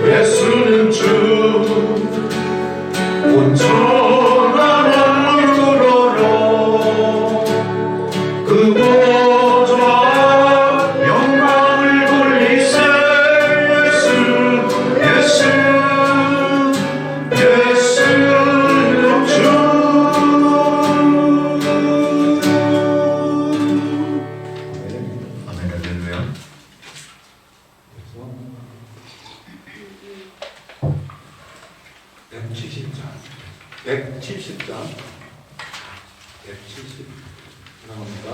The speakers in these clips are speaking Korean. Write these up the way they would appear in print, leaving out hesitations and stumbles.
예수는 주 온전한 얼굴로 그 보좌 영광을 돌리세. 예수는 주. 아멘. 할렐루야. 170장 나옵니다.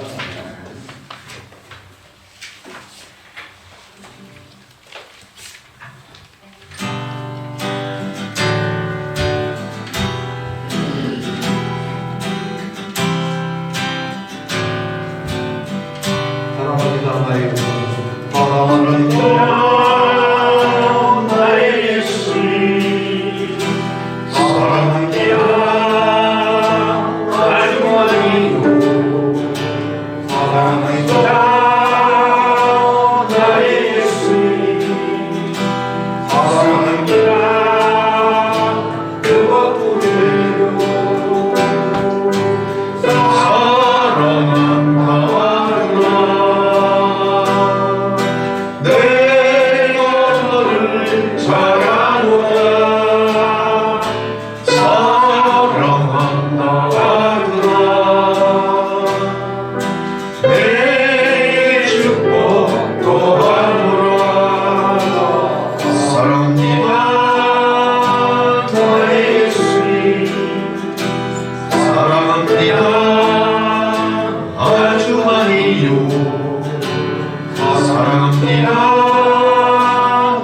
사랑합니다.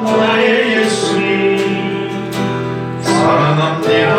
나의 예수님 사랑합니다.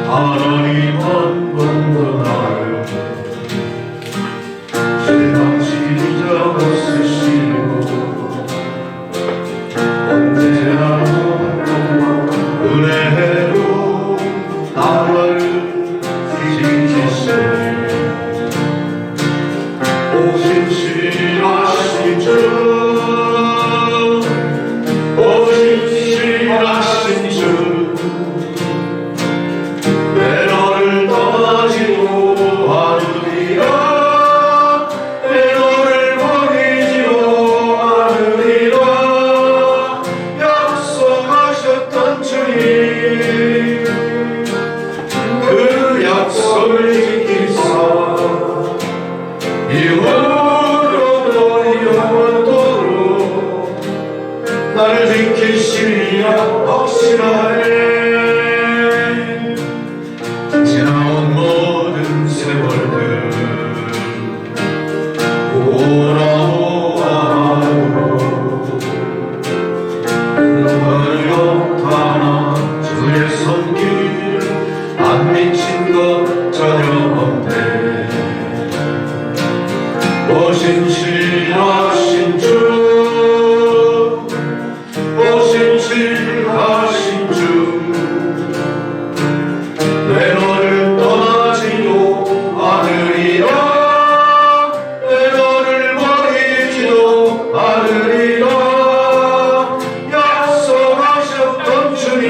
하나님 한 번도 나를 실망시키지 않으시고 언제나 은혜로 나를 지키시네. 오심실하신 주 오심실하신 주 지키사 이후로도 영원토록 나를 지키시리라 확신하네. 지나온 모든 세월들 오라오아로 눈을 욕하나 주의 손길 안 미친 것 전혀 없네. 오신실하신 주 오신실하신 주 내 너를 떠나지도 않으리라 내 너를 버리지도 않으리라 약속하셨던 주님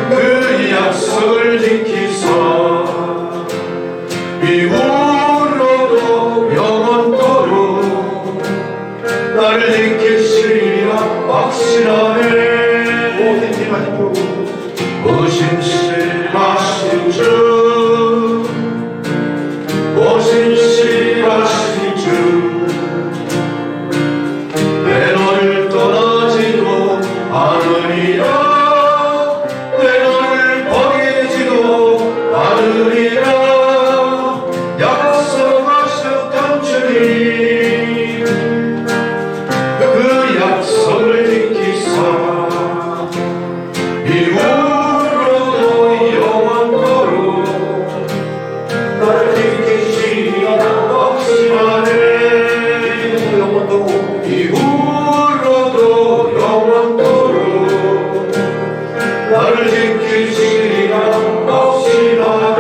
그 약속을 지키사 이후로도 영원토록 나를 지키시리라 확신하네. 오신실하신 주 오신실하신 주 내 너를 떠나지도 않으리라 내 너를 버리지도 않으리라 약속하셨던 주님 그 약속을 지키사 이후로도 영원토록 나를 지키시리라 확신하네. 이후로도 영원토록 나를 지키시리라 확신하네.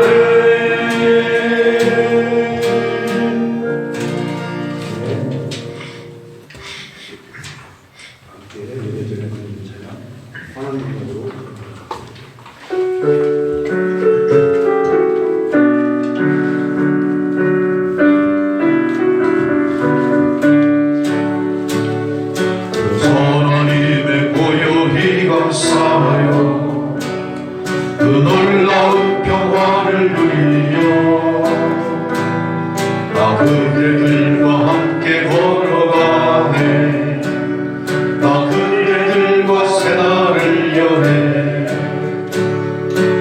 하나님의 고요히 감사하여 그 놀라운 평화를 누리며 나 그대들과 함께 걸어가네. 나 그대들과 새날을 여네.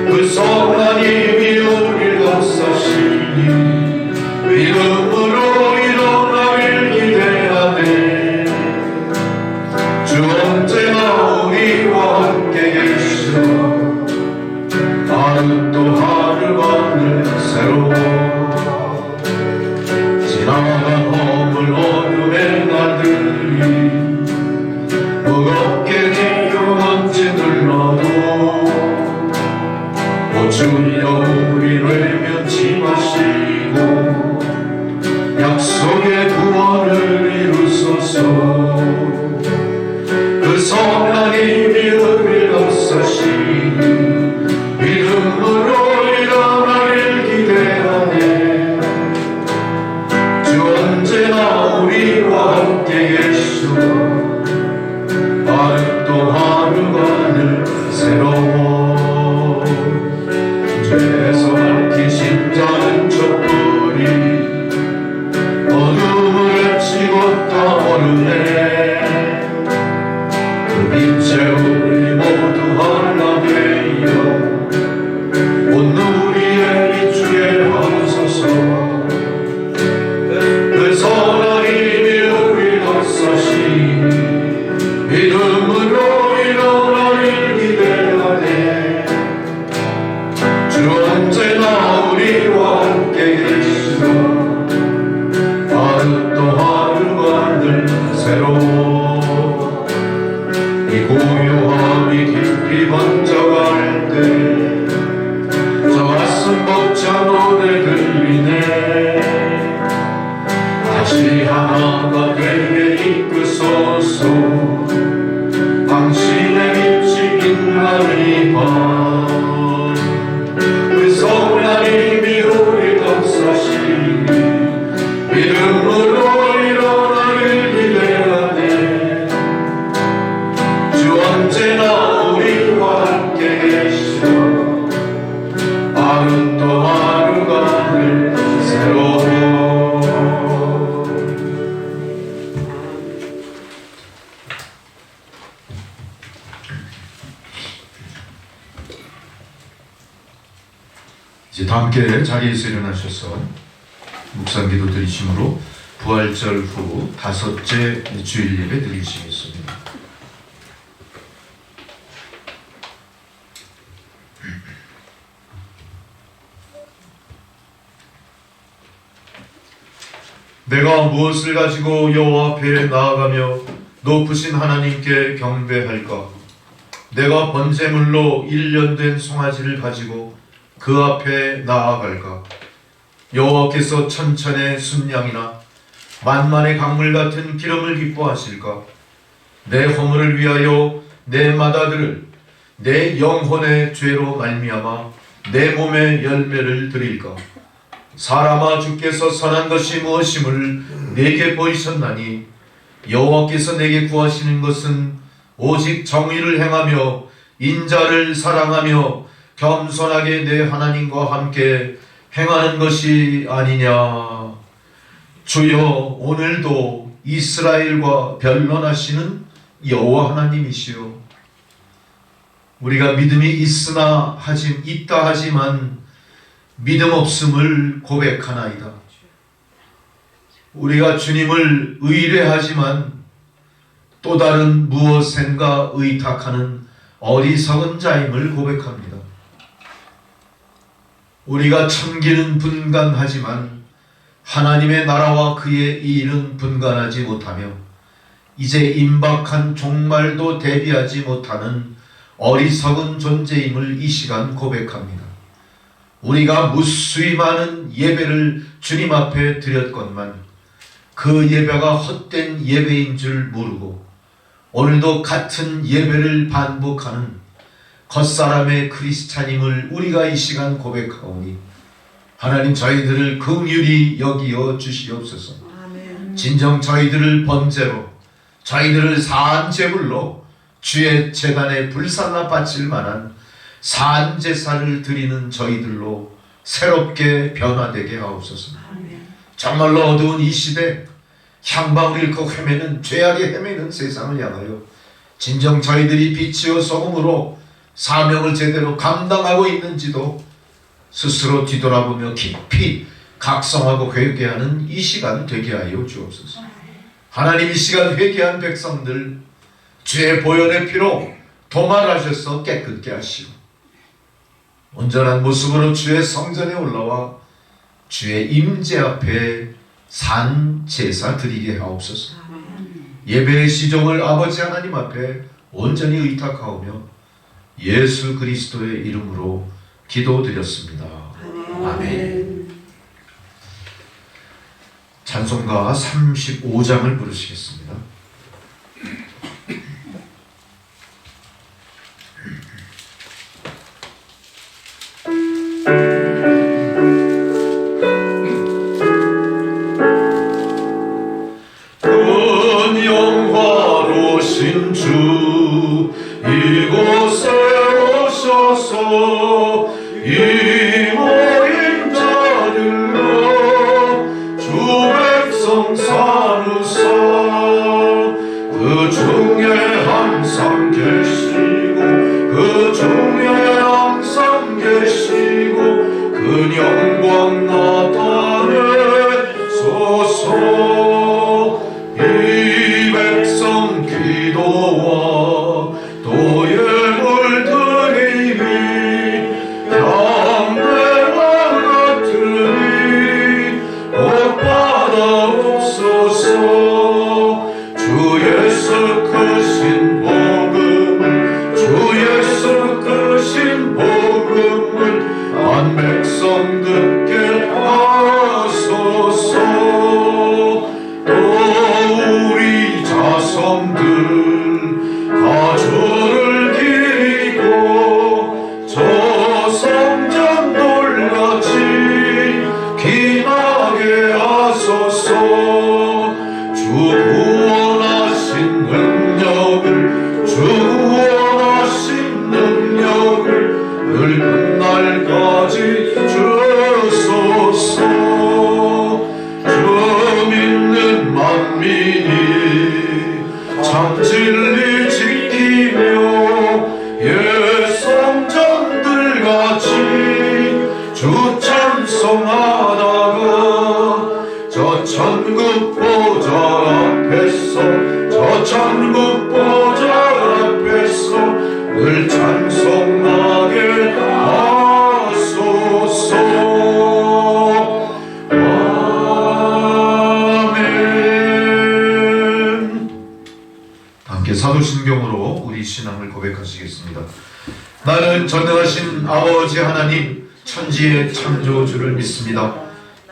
그 선하님이 우리를 감싸시니 믿음으로 일어나길 기대하네. 주 언제나 우리와 함께 계시어 하루 또 하루만을 새로워 지나간 허물 어둠의 날들이 무겁게 지겨 언제 눌러도 오 주여 우리를 면치 마시고 약속의 구원을 이루소서. 그 선하님이 우리를 감싸시니 믿음으로 이제 다 함께 자리에서 일어나셔서 묵상기도 드리심으로 부활절 후 5째 주일 예배 드리시겠습니다. 내가 무엇을 가지고 여호와 앞에 나아가며 높으신 하나님께 경배할까? 내가 번제물로 1년 된 송아지를 가지고 그 앞에 나아갈까? 여호와께서 천천의 순양이나 만만의 강물 같은 기름을 기뻐하실까? 내 허물을 위하여 내 마다들을 내 영혼의 죄로 말미암아 내 몸의 열매를 드릴까? 사람아, 주께서 선한 것이 무엇임을 내게 보이셨나니 여호와께서 내게 구하시는 것은 오직 정의를 행하며 인자를 사랑하며 겸손하게 내 하나님과 함께 행하는 것이 아니냐. 주여, 오늘도 이스라엘과 변론하시는 여호와 하나님이시여, 우리가 믿음이 있다 하지만 믿음 없음을 고백하나이다. 우리가 주님을 의뢰하지만 또 다른 무엇인가 의탁하는 어리석은 자임을 고백합니다. 우리가 섬기는 분간하지만 하나님의 나라와 그의 이 일은 분간하지 못하며 이제 임박한 종말도 대비하지 못하는 어리석은 존재임을 이 시간 고백합니다. 우리가 무수히 많은 예배를 주님 앞에 드렸건만 그 예배가 헛된 예배인 줄 모르고 오늘도 같은 예배를 반복하는 겉사람의 크리스찬임을 우리가 이 시간 고백하오니 하나님, 저희들을 긍휼히 여기어 주시옵소서. 진정 저희들을 번제로, 저희들을 사한제물로 주의 제단에 불살라 바칠 만한 산제사를 드리는 저희들로 새롭게 변화되게 하옵소서. 정말로 어두운 이 시대, 향방을 잃고 헤매는, 죄악에 헤매는 세상을 향하여 진정 저희들이 빛이요 소금으로 사명을 제대로 감당하고 있는지도 스스로 뒤돌아보며 깊이 각성하고 회개하는 이 시간 되게 하여 주옵소서. 하나님, 이 시간 회개한 백성들 주의 보혈의 피로 도말하셔서 깨끗게 하시고 온전한 모습으로 주의 성전에 올라와 주의 임재 앞에 산 제사 드리게 하옵소서. 예배의 시종을 아버지 하나님 앞에 온전히 의탁하오며 예수 그리스도의 이름으로 기도드렸습니다. 아멘. 찬송가 35장을 부르시겠습니다. 영화로신 주 이곳에 오셔서 이 모인 자들로 주 백성 삼으사 그 중에 항상 계시고 그 중에 항상 계시고 그 영광 나타내소서. 이 백성 기도와 도의 물들이니 향내와 같으니 곧 받아옵소서. 주 예수 크신 복음을 주 예수 크신 복음을 한 백성 듣게 하소서. 자손들 다 주를 기리고 저 성전 돌같이 기나게 하소서. 주 구원하신 능력을 늘 끝날까지 주소서. 주 믿는 만민이 참 진리 지키며 예 성전들 같이 주 드리시겠습니다. 나는 전능하신 아버지 하나님 천지의 창조주를 믿습니다.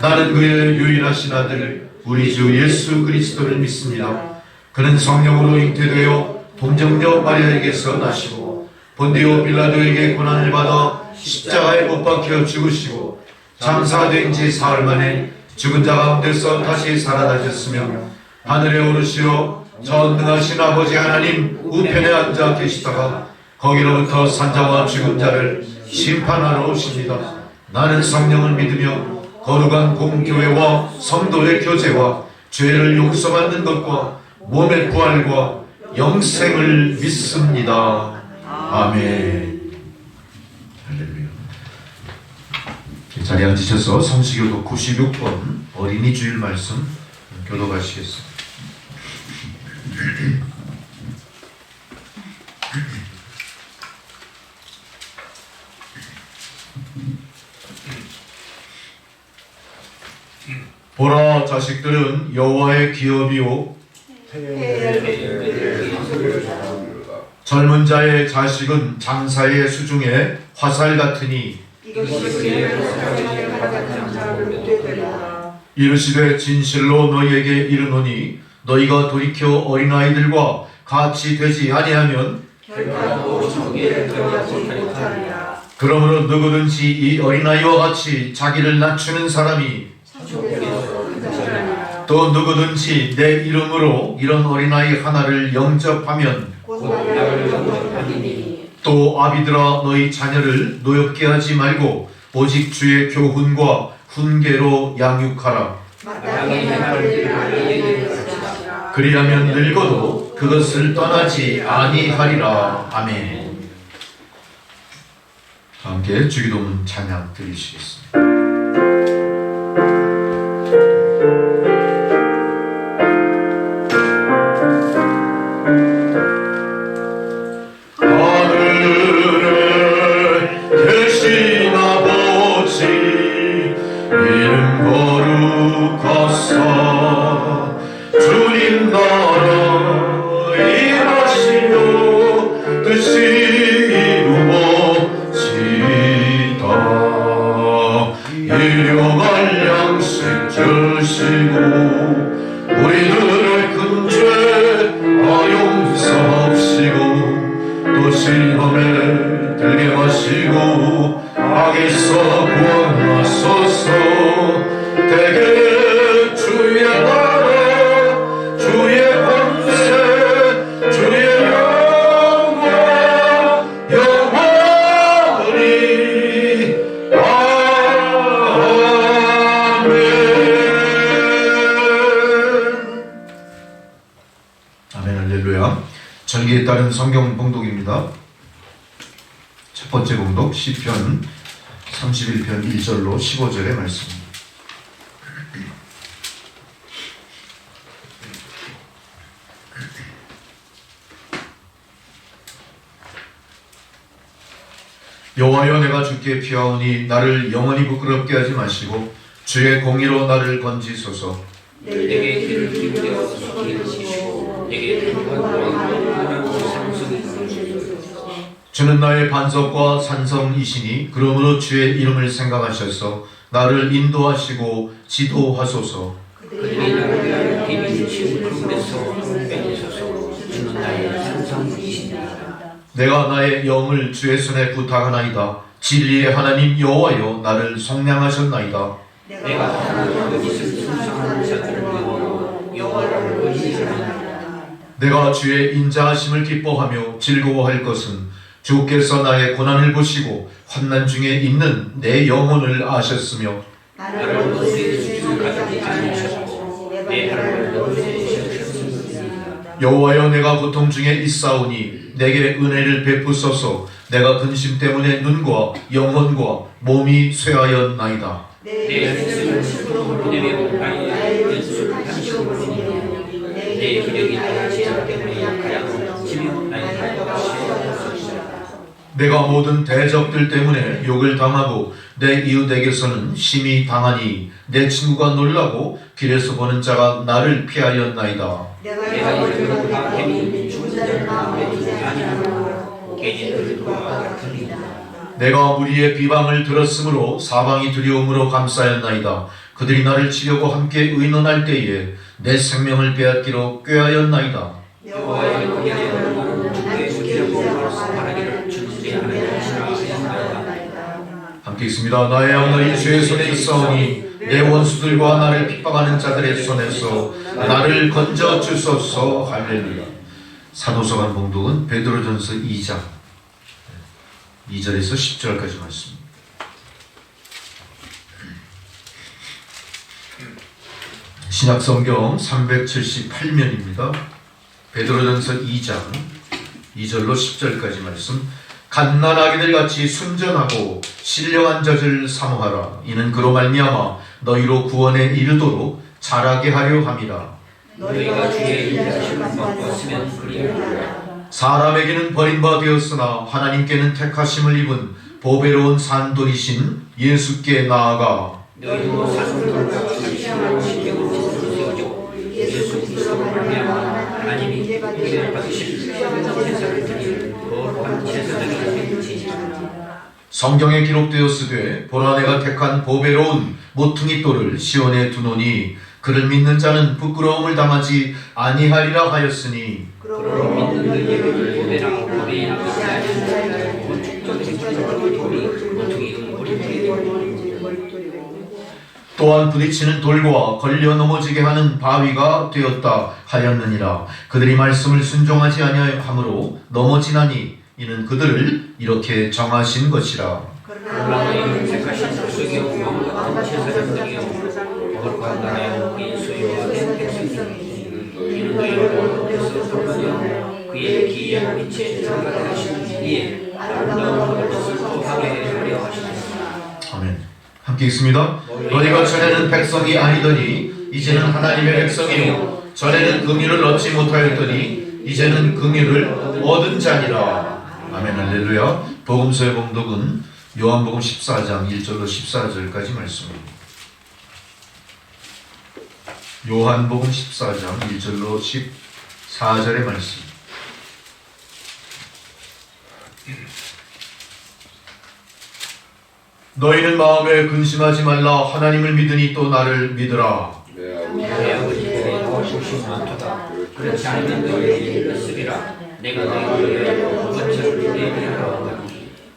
나는 그의 유일하신 아들 우리 주 예수 그리스도를 믿습니다. 그는 성령으로 잉태되어 동정녀 마리아에게서 나시고 본디오 빌라도에게 고난을 받아 십자가에 못 박혀 죽으시고 장사된 지 사흘 만에 죽은 자 가운데서 다시 살아나셨으며 하늘에 오르시어 전능하신 아버지 하나님 우편에 앉아 계시다가 거기로부터 산자와 죽은 자를 심판하러 오십니다. 나는 성령을 믿으며 거룩한 공교회와 성도의 교제와 죄를 용서받는 것과 몸의 부활과 영생을 믿습니다. 아멘. 할렐루야. 자리에 앉으셔서 성시교독 96번 어린이 주일 말씀 교독하시겠습니다. 보라, 자식들은 여호와의 기업이요 젊은 자의 자식은 장사의 수중에 화살 같으니 이르시되 진실로 너희에게 이르노니 너희가 돌이켜 어린아이들과 같이 되지 아니하면 그러므로 누구든지 이 어린아이와 같이 자기를 낮추는 사람이 또 누구든지 내 이름으로 이런 어린아이 하나를 영접하면 또 아비들아 너희 자녀를 노엽게 하지 말고 오직 주의 교훈과 훈계로 양육하라. 그리하면 늙어도 그것을 떠나지 아니하리라. 아멘. 함께 주기도문 찬양 드리시겠습니다. 주님 나라 일하시며 뜻이 이루어지다. 일용할 양식 주시고 우리들의 큰 죄 용서하시고 또 시험에 들게 하시고 악에서 구원하소서. 대개 주의 나라 주의 권세 주의 영광 영원히 아멘. 할렐루야. 절기에 따른 성경 봉독입니다. 첫 번째 봉독 시편 31편 1절로 15절의 말씀입니다. 여호와여, 내가 주께 피하오니 나를 영원히 부끄럽게 하지 마시고 주의 공의로 나를 건지소서. 내게 귀를 기울여 기르시고 내게 주는 나의 반석과 산성이시니 그러므로 주의 이름을 생각하셔서 나를 인도하시고 지도하소서. 그들이 나를 위하여 비비시고 그룹에서 빼내소서. 주는 나의 산성이시니라. 내가 나의 영을 주의 손에 부탁하나이다. 진리의 하나님 여호와여, 나를 속량하셨나이다. 내가 하나님의 뜻을 순상하는 자들을 위하여 여호와를 의지하나이다. 내가 주의 인자하심을 기뻐하며 즐거워할 것은 주께서 나의 고난을 보시고 환난 중에 있는 내 영혼을 아셨으며 나를 너희의 수준을 가지지 않으셨고 내 하루를 너희의 주셨습니다. 여호와여, 내가 고통 중에 있사오니 내게 은혜를 베푸소서. 내가 근심 때문에 눈과 영혼과 몸이 쇠하였나이다. 내 스스로 스스로 내며 나의 연수를 한시험으로 내 기력이 나의 제약 때문에 약하여 지며 나의 발과 시험하였습니다. 내가 모든 대적들 때문에 욕을 당하고 내 이웃에게서는 심히 당하니 내 친구가 놀라고 길에서 보는 자가 나를 피하였나이다. 내가 이름을 박해니 죽은 자를 마음에 두지 아니하고 개인들과 같으니라. 내가 우리의 비방을 들었으므로 사방이 두려움으로 감싸였나이다. 그들이 나를 치려고 함께 의논할 때에 내 생명을 빼앗기로 꾀하였나이다. 여호와의 영광으로 주의 주기를 말하기를 주의 하나님이시라 하였나이다. 함께 있습니다. 나의 영 너희 주의 손에 있사오니 내 원수들과 나를 핍박하는 자들의 손에서 나를 건져 주소서. 할렐루야. 사도서관 봉독은 베드로전서 2장 2절에서 10절까지 말씀입니다. 신약성경 378면입니다. 베드로전서 2장 2절로 10절까지 말씀. 갓난아기들 같이 순전하고 신령한 젖을 사모하라. 이는 그로 말미암아 너희로 구원에 이르도록 자라게 하려 함이라. 너희가 주의 인자심을 맛보았으면 그리하라. 사람에게는 버림바 되었으나 하나님께는 택하심을 입은 보배로운 산돌이신 예수께 나아가 너희도 사슴들과 주시는 신경으로 세워져 예수 그리스도로 말미암아 하나님이 예배를 받으실 제사를 드릴 거룩한 제사장이 되지니라. 성경에 기록되었으되 보라 내가 택한 보배로운 모퉁이 돌을 시온에 두노니 그를 믿는 자는 부끄러움을 당하지 아니하리라 하였으니 그러므로 믿는 너희에게 보배라 보배이나 비싸지 건축적인 돌이 모퉁이 또한 부딪히는 돌과 걸려 넘어지게 하는 바위가 되었다 하였느니라. 그들이 말씀을 순종하지 아니하므로 넘어지나니 이는 그들을 이렇게 정하신 것이라. 그러나 너희는 택하신 소속이요 왕 같은 제사장들이요 거룩한 나라의 소유와 된 백성이니 이는 너희를 어디서 돌보며 그의 기이한 빛에 들어가게 하시는 이에 아름다운 것을 더하게 하려 하시느니라. 아멘. 함께 있습니다. 너희가 전에는 백성이 아니더니 이제는 하나님의 백성이요 전에는 긍휼을 얻지 못하였더니 이제는 긍휼을 얻은 자니라. 아멘. 할렐루야. 복음서의 봉독은 요한복음 14장 1절로 14절까지 말씀입니다. 요한복음 14장 1절로 14절의 말씀. 너희는 마음에 근심하지 말라. 하나님을 믿으니 또 나를 믿으라. 내 아버지의 도우심이 많도다. 그렇지 않으면 너희에게 있으리라. 내가 너희를 위하여 거처를 예비하라.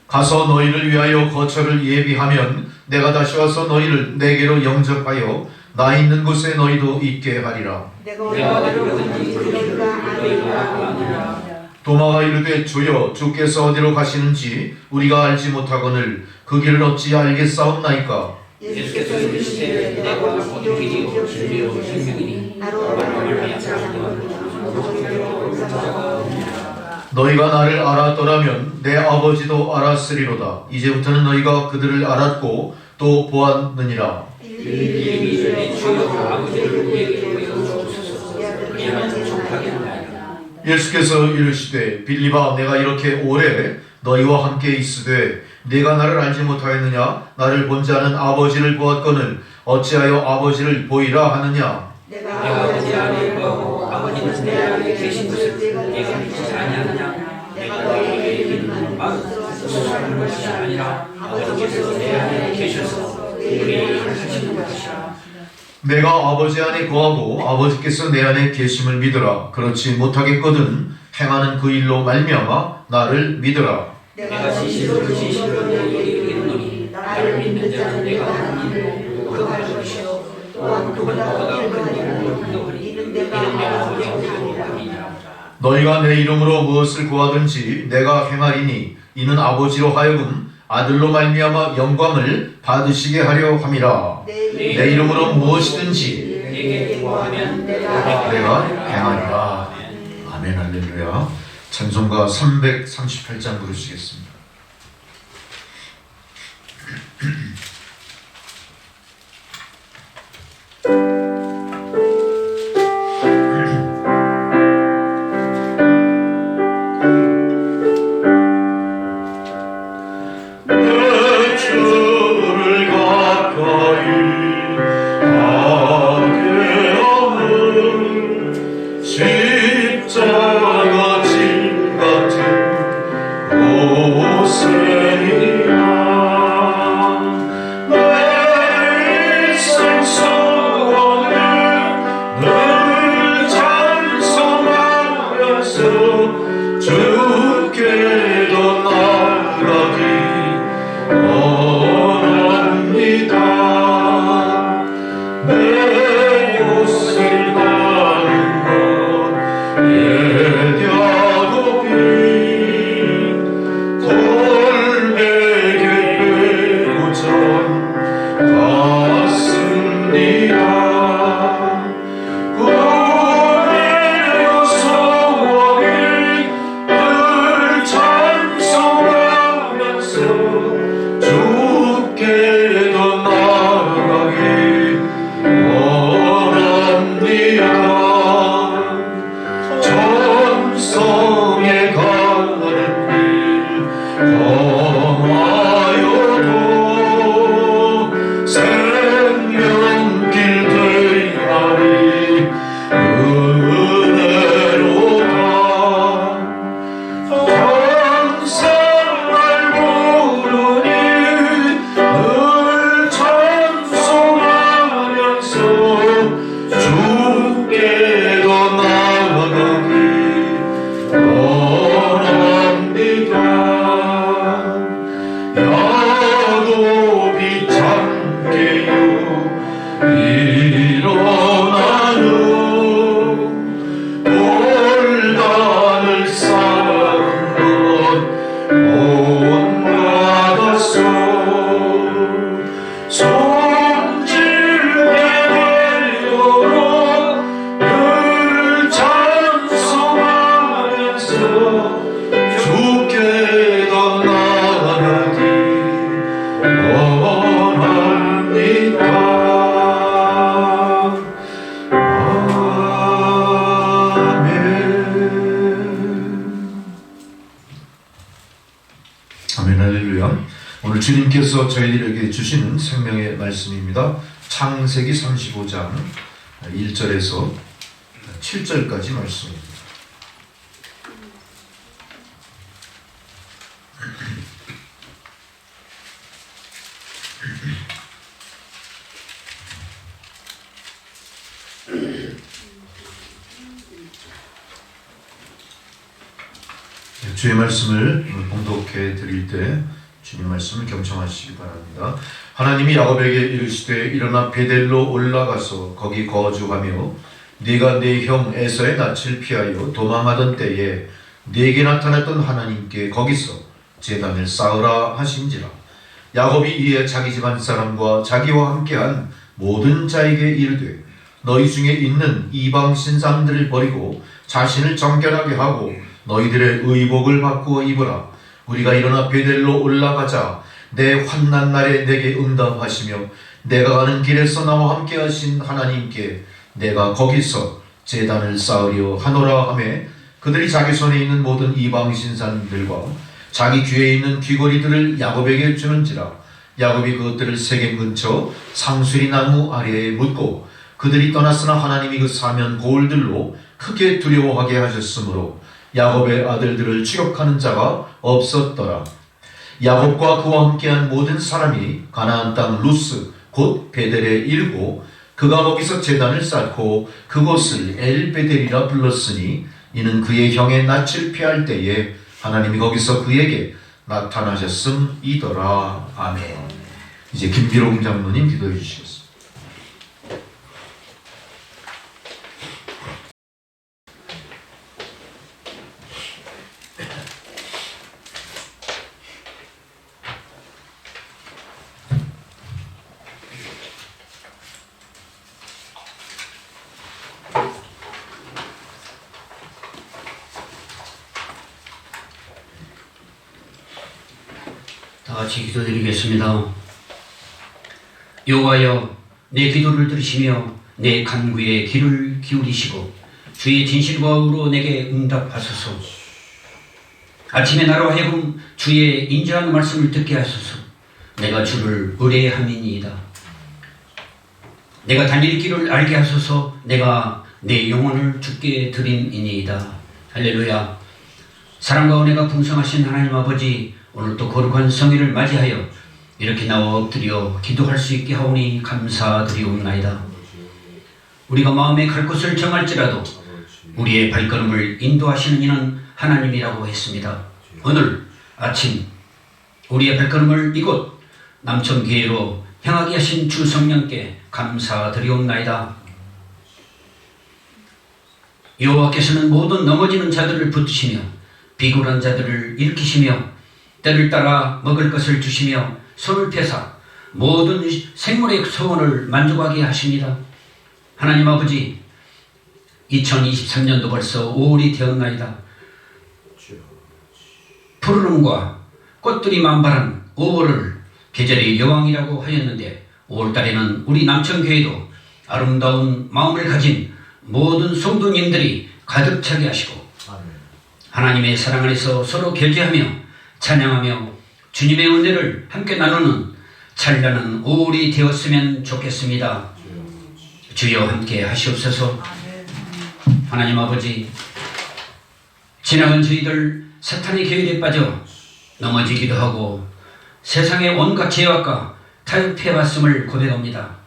가서 너희를 위하여 거처를 예비하면 내가 다시 와서 너희를 내게로 영접하여 나 있는 곳에 너희도 있게 하리라. 내가 어디로든지 너희가 아니라. 도마가 이르되 주여 주께서 어디로 가시는지 우리가 알지 못하거늘 그 길을 어찌 알겠사옵나이까. 예수께서 이르시되 내가 모든 길이요 진리요 생명이니 나로 말미암아 너희가 나를 알았더라면 내 아버지도 알았으리로다. 이제부터는 너희가 그들을 알았고 또 보았느니라. 빌립이 주여 아버지를 우리에게 보여주옵소서. 그리하면 족하겠나이다. 예수께서 이르시되 빌립아 내가 이렇게 오래 너희와 함께 있으되 네가 나를 알지 못하였느냐. 나를 본 자는 아버지를 보았거늘 어찌하여 아버지를 보이라 하느냐. 내가 아버지 안에 있고 아버지는 내 안에 계신 것을 내가 믿지 아니하느냐. 내가 너희에게 믿는 말을 하는 것이 아니라 아버지께서 내 안에 계셔서 우리에게 하시는 것이라. 내가 아버지 안에 거하고 아버지께서 내 안에 계심을 믿으라. 그렇지 못하겠거든 행하는 그 일로 말미암아 나를 믿으라. 내가 진실로 너희에게 이르노니 나를 믿는 자는 내가 하는 일로 그할 것이요 또한 그보다 큰 일도 하니 이는 내가 하리라. 너희가 내 이름으로 무엇을 구하든지 내가 행하리니 이는 아버지로 하여금 아들로 말미암아 영광을 받으시게 하려 함이라. 내 이름으로 무엇이든지 내게 구하면 내가 행하리라. 아멘. 할렐루야. 찬송가 338장 부르시겠습니다. 십자가 진 같은 야곱이 참게요 일어나는 돌단을 쌓은 온 바다서 손질게 되도록 늘 찬송하면서 주께 더 나아가기 원합니다. 아멘 할렐루야. 오늘 주님께서 저희들에게 주시는 생명의 말씀입니다. 창세기 35장 1절에서 7절까지 말씀입니다. 주의 말씀을 봉독해 드릴 때 주님 말씀을 경청하시기 바랍니다. 하나님이 야곱에게 이르시되 일어나 베델로 올라가서 거기 거주하며 네가 네 형 에서의 낯을 피하여 도망하던 때에 네게 나타났던 하나님께 거기서 제단을 쌓으라 하신지라. 야곱이 이에 자기 집안 사람과 자기와 함께한 모든 자에게 이르되 너희 중에 있는 이방 신상들을 버리고 자신을 정결하게 하고 너희들의 의복을 바꾸어 입으라. 우리가 일어나 베델로 올라가자. 내 환난 날에 내게 응답하시며 내가 가는 길에서 나와 함께 하신 하나님께 내가 거기서 제단을 쌓으려 하노라 하매 그들이 자기 손에 있는 모든 이방 신상들과 자기 귀에 있는 귀걸이들을 야곱에게 주는지라. 야곱이 그것들을 세겜 근처 상수리 나무 아래에 묻고 그들이 떠났으나 하나님이 그 사면 고울들로 크게 두려워하게 하셨으므로 야곱의 아들들을 추격하는 자가 없었더라. 야곱과 그와 함께한 모든 사람이 가나안 땅 루스 곧 베델에 이르고 그가 거기서 제단을 쌓고 그곳을 엘베델이라 불렀으니 이는 그의 형의 낯을 피할 때에 하나님이 거기서 그에게 나타나셨음이더라. 아멘. 이제 김기록 장로님 기도해 주시겠습니다. 다 같이 기도드리겠습니다. 여호와여, 내 기도를 들으시며 내 간구에 귀를 기울이시고 주의 진실과 의로 내게 응답하소서. 아침에 나로 하여금 주의 인자한 말씀을 듣게 하소서. 내가 주를 의뢰함이니이다. 내가 다닐 길을 알게 하소서. 내가 내 영혼을 주께 드림이니이다. 할렐루야. 사랑과 은혜가 풍성하신 하나님 아버지, 오늘도 거룩한 성일을 맞이하여 이렇게 나와 엎드려 기도할 수 있게 하오니 감사드리옵나이다. 우리가 마음에 갈 곳을 정할지라도 우리의 발걸음을 인도하시는 이는 하나님이라고 했습니다. 오늘 아침 우리의 발걸음을 이곳 남천교회로 향하게 하신 주 성령께 감사드리옵나이다. 여호와께서는 모든 넘어지는 자들을 붙드시며 비굴한 자들을 일으키시며 때를 따라 먹을 것을 주시며 손을 펴사 모든 생물의 소원을 만족하게 하십니다. 하나님 아버지, 2023년도 벌써 5월이 되었나이다. 푸르름과 꽃들이 만발한 5월을 계절의 여왕이라고 하였는데 5월달에는 우리 남천교회도 아름다운 마음을 가진 모든 성도님들이 가득 차게 하시고 하나님의 사랑 안에서 서로 교제하며 찬양하며 주님의 은혜를 함께 나누는 찬란한 5월이 되었으면 좋겠습니다. 주여 함께 하시옵소서. 하나님 아버지, 지나간 저희들 사탄의 계율에 빠져 넘어지기도 하고 세상의 온갖 죄악과 타협해왔음을 고백합니다.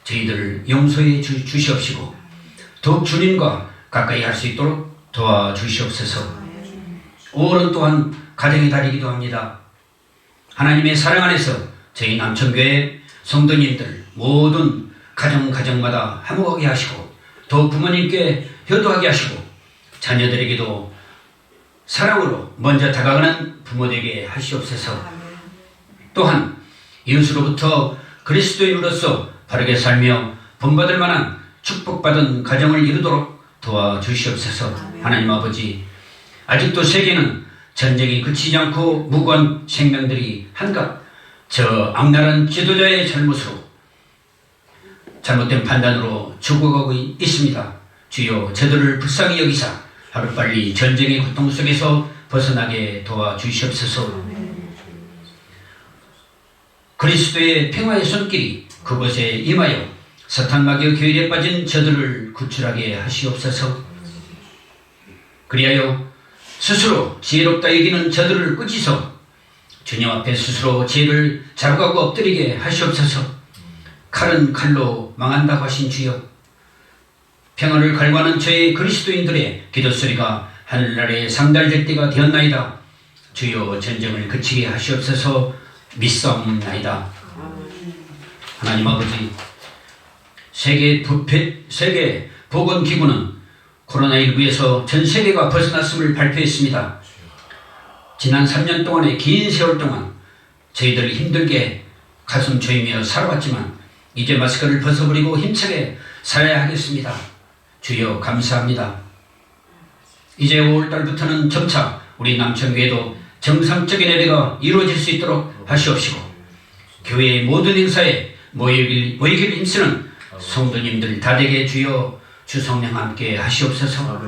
저희들을 용서해 주시옵시고 더욱 주님과 가까이 할 수 있도록 도와주시옵소서. 5월은 또한 가정의 달이기도 합니다. 하나님의 사랑 안에서 저희 남천교회 성도님들 모든 가정마다 화목하게 하시고 또 부모님께 효도하게 하시고 자녀들에게도 사랑으로 먼저 다가가는 부모되게 하시옵소서. 또한 이웃으로부터 그리스도인으로서 바르게 살며 본받을 만한 축복받은 가정을 이루도록 도와주시옵소서. 하나님 아버지, 아직도 세계는 전쟁이 그치지 않고 무고한 생명들이 한갓 저 악랄한 지도자의 잘못된 판단으로 죽어가고 있습니다. 주여, 저들을 불쌍히 여기사 하루빨리 전쟁의 고통 속에서 벗어나게 도와주시옵소서. 그리스도의 평화의 손길이 그곳에 임하여 사탄 마귀의 교회에 빠진 저들을 구출하게 하시옵소서. 그리하여 스스로 지혜롭다 여기는 저들을 꾸짖어 주님 앞에 스스로 죄를 자복하고 엎드리게 하시옵소서. 칼은 칼로 망한다고 하신 주여, 평화를 갈구하는 저희 그리스도인들의 기도소리가 하늘나라에 상달될 때가 되었나이다. 주여, 전쟁을 그치게 하시옵소서. 믿사옵나이다. 하나님 아버지, 세계 보건기구는 코로나19에서 전 세계가 벗어났음을 발표했습니다. 지난 3년 동안의 긴 세월 동안 저희들이 힘들게 가슴 조이며 살아왔지만 이제 마스크를 벗어버리고 힘차게 살아야 하겠습니다. 주여, 감사합니다. 이제 5월달부터는 점차 우리 남천교회도 정상적인 예배가 이루어질 수 있도록 하시옵시고, 교회의 모든 행사에 모이길 힘쓰는 성도님들 다 되게 주여 주 성령 함께 하시옵소서.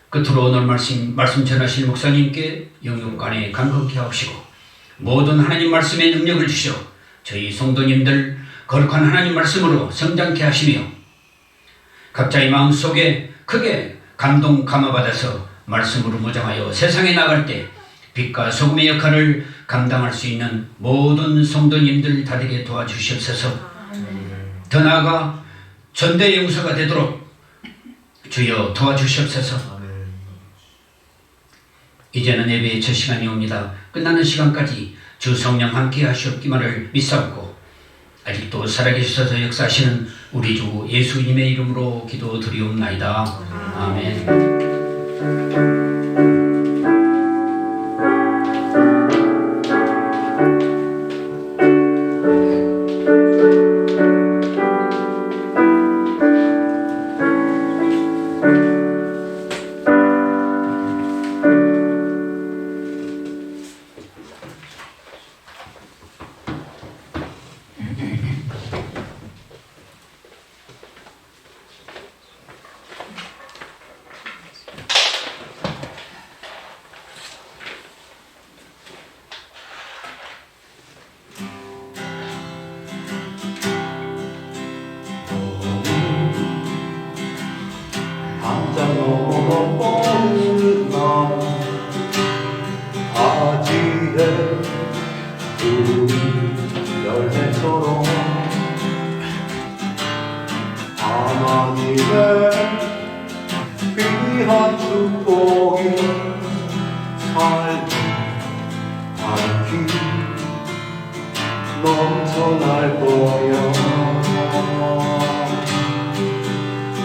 끝으로 오늘 말씀 전하실 목사님께 영육간에 감격케 하옵시고, 모든 하나님 말씀에 능력을 주시어 저희 성도님들 거룩한 하나님 말씀으로 성장케 하시며, 각자의 마음속에 크게 감화받아서 말씀으로 무장하여 세상에 나갈 때 빛과 소금의 역할을 감당할 수 있는 모든 성도님들 다 되게 도와주시옵소서. 더 나아가 전대 용서가 되도록 주여 도와주시옵소서. 이제는 예배의 첫 시간이 옵니다. 끝나는 시간까지 주 성령 함께 하시옵기만을 믿사옵고, 아직도 살아계셔서 역사하시는 우리 주 예수님의 이름으로 기도드리옵나이다. 아멘. 넘쳐날 거야.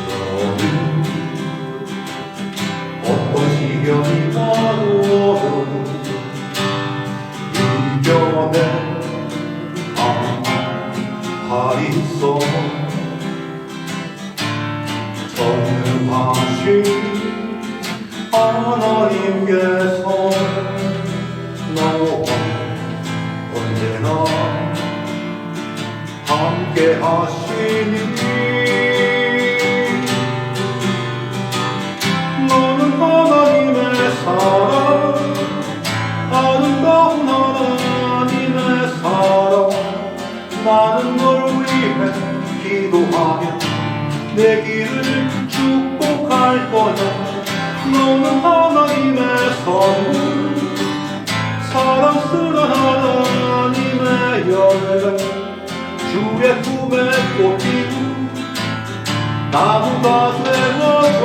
너는 어떤 시련이 와도 이겨내 다 있어. 전능하신 하나님께서 너와 언제나 함께 하시니 너는 하나님의 사랑, 아름다운 하나님의 사랑. 나는 널 위해 기도하며 내 길을 축복할 거야. 너는 하나님의 선물, 사랑스러운 하나님의 열매, 주의 품에 꽃피운 나무가 되어줘.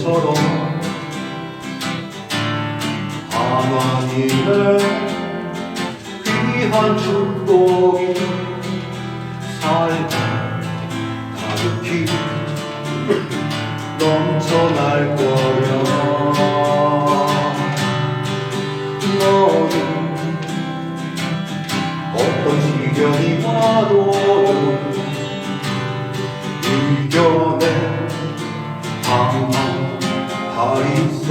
것처럼 하나님의 귀한 축복이 삶에 가득히 넘쳐날 거야. 너는 어떤 시련이 와도 이겨내 방황 다 있어.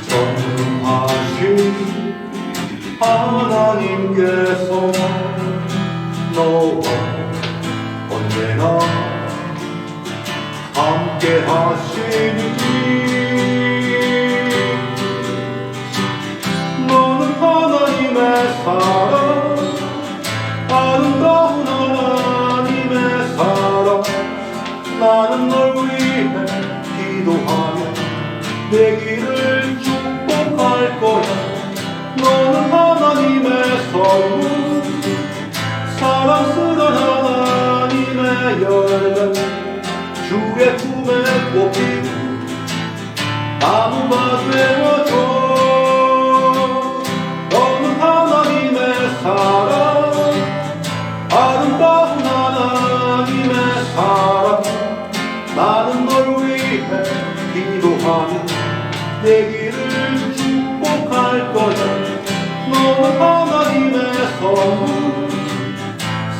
전능하신 하나님께서 너와 언제나 함께 하시니 너는 하나님의 사랑, 아름다운 하나님의 사랑. 나는 널 위해 기도하며 내 길을 축복할 거야. 너는 하나님의 선물, 사랑스런 하나님의 열매, 주의 품에 꼽히고 나무가 되어줘. 너는 하나님의 사랑, 아름다운 하나님의 사랑. 나는 널 위해 기도하며 내 길을 축복할 거야. 너는 하나님의 선물,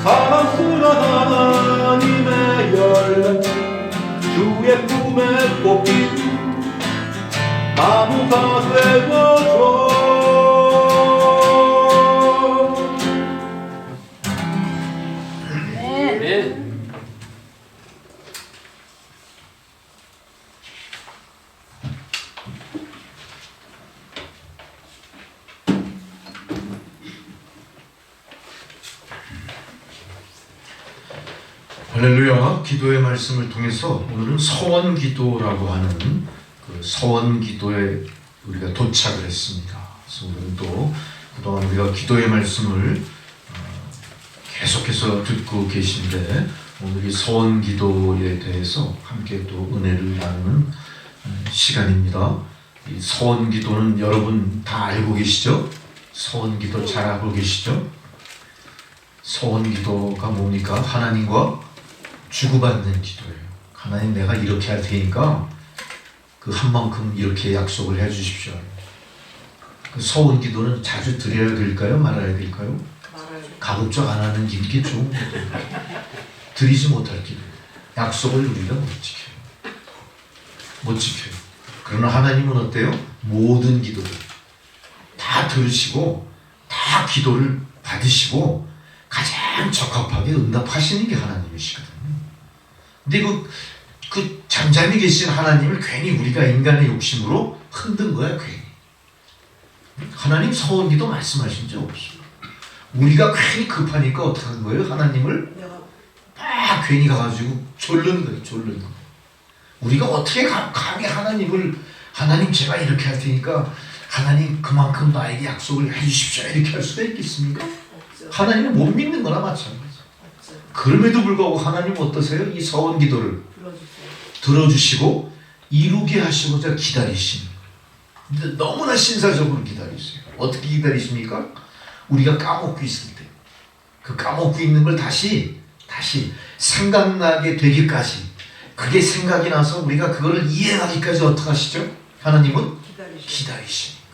사랑스런 하나님의 열매, 주의 품에 꼽힌 나무가 되어줘. 아멘. 할렐루야. 기도의 말씀을 통해서 오늘은 서원 기도라고 하는 그 서원 기도에 우리가 도착을 했습니다. 그래서 오늘은 또 그동안 우리가 기도의 말씀을 계속해서 듣고 계신데 오늘 이 서원 기도에 대해서 함께 또 은혜를 나누는 시간입니다. 이 서원 기도는 여러분 다 알고 계시죠? 서원 기도 잘 알고 계시죠? 서원 기도가 뭡니까? 하나님과 주고받는 기도예요. 하나님, 내가 이렇게 할 테니까 그 한 만큼 이렇게 약속을 해 주십시오. 그 서원 기도는 자주 드려야 될까요? 말아야 될까요? 가급적 안 하는 게 좋은 거예요. 드리지 못할 기도. 약속을 우리가 못 지켜요. 못 지켜요. 그러나 하나님은 어때요? 모든 기도를 다 들으시고 다 기도를 받으시고 가장 적합하게 응답하시는 게 하나님이시거든요. 근데 그 잠잠히 계신 하나님을 괜히 우리가 인간의 욕심으로 흔든 거야, 괜히. 하나님 서원기도 말씀하신 적 없어요. 우리가 괜히 급하니까 어떻게 하는 거예요? 하나님을 막 괜히 가가지고 졸른 거예요, 졸른 거. 우리가 어떻게 감히 하나님 제가 이렇게 할 테니까 하나님 그만큼 나에게 약속을 해주십시오 이렇게 할 수가 있겠습니까? 하나님은 못 믿는 거나 마찬가지죠. 그럼에도 불구하고 하나님은 어떠세요? 이 서원 기도를 들어주시고 이루게 하시고자 기다리시는 거예요. 너무나 신사적으로 기다리세요. 어떻게 기다리십니까? 우리가 까먹고 있을 때 그 까먹고 있는 걸 다시 생각나게 되기까지, 그게 생각이 나서 우리가 그거를 이해하기까지 어떻게 하시죠? 하나님은 기다리십니다.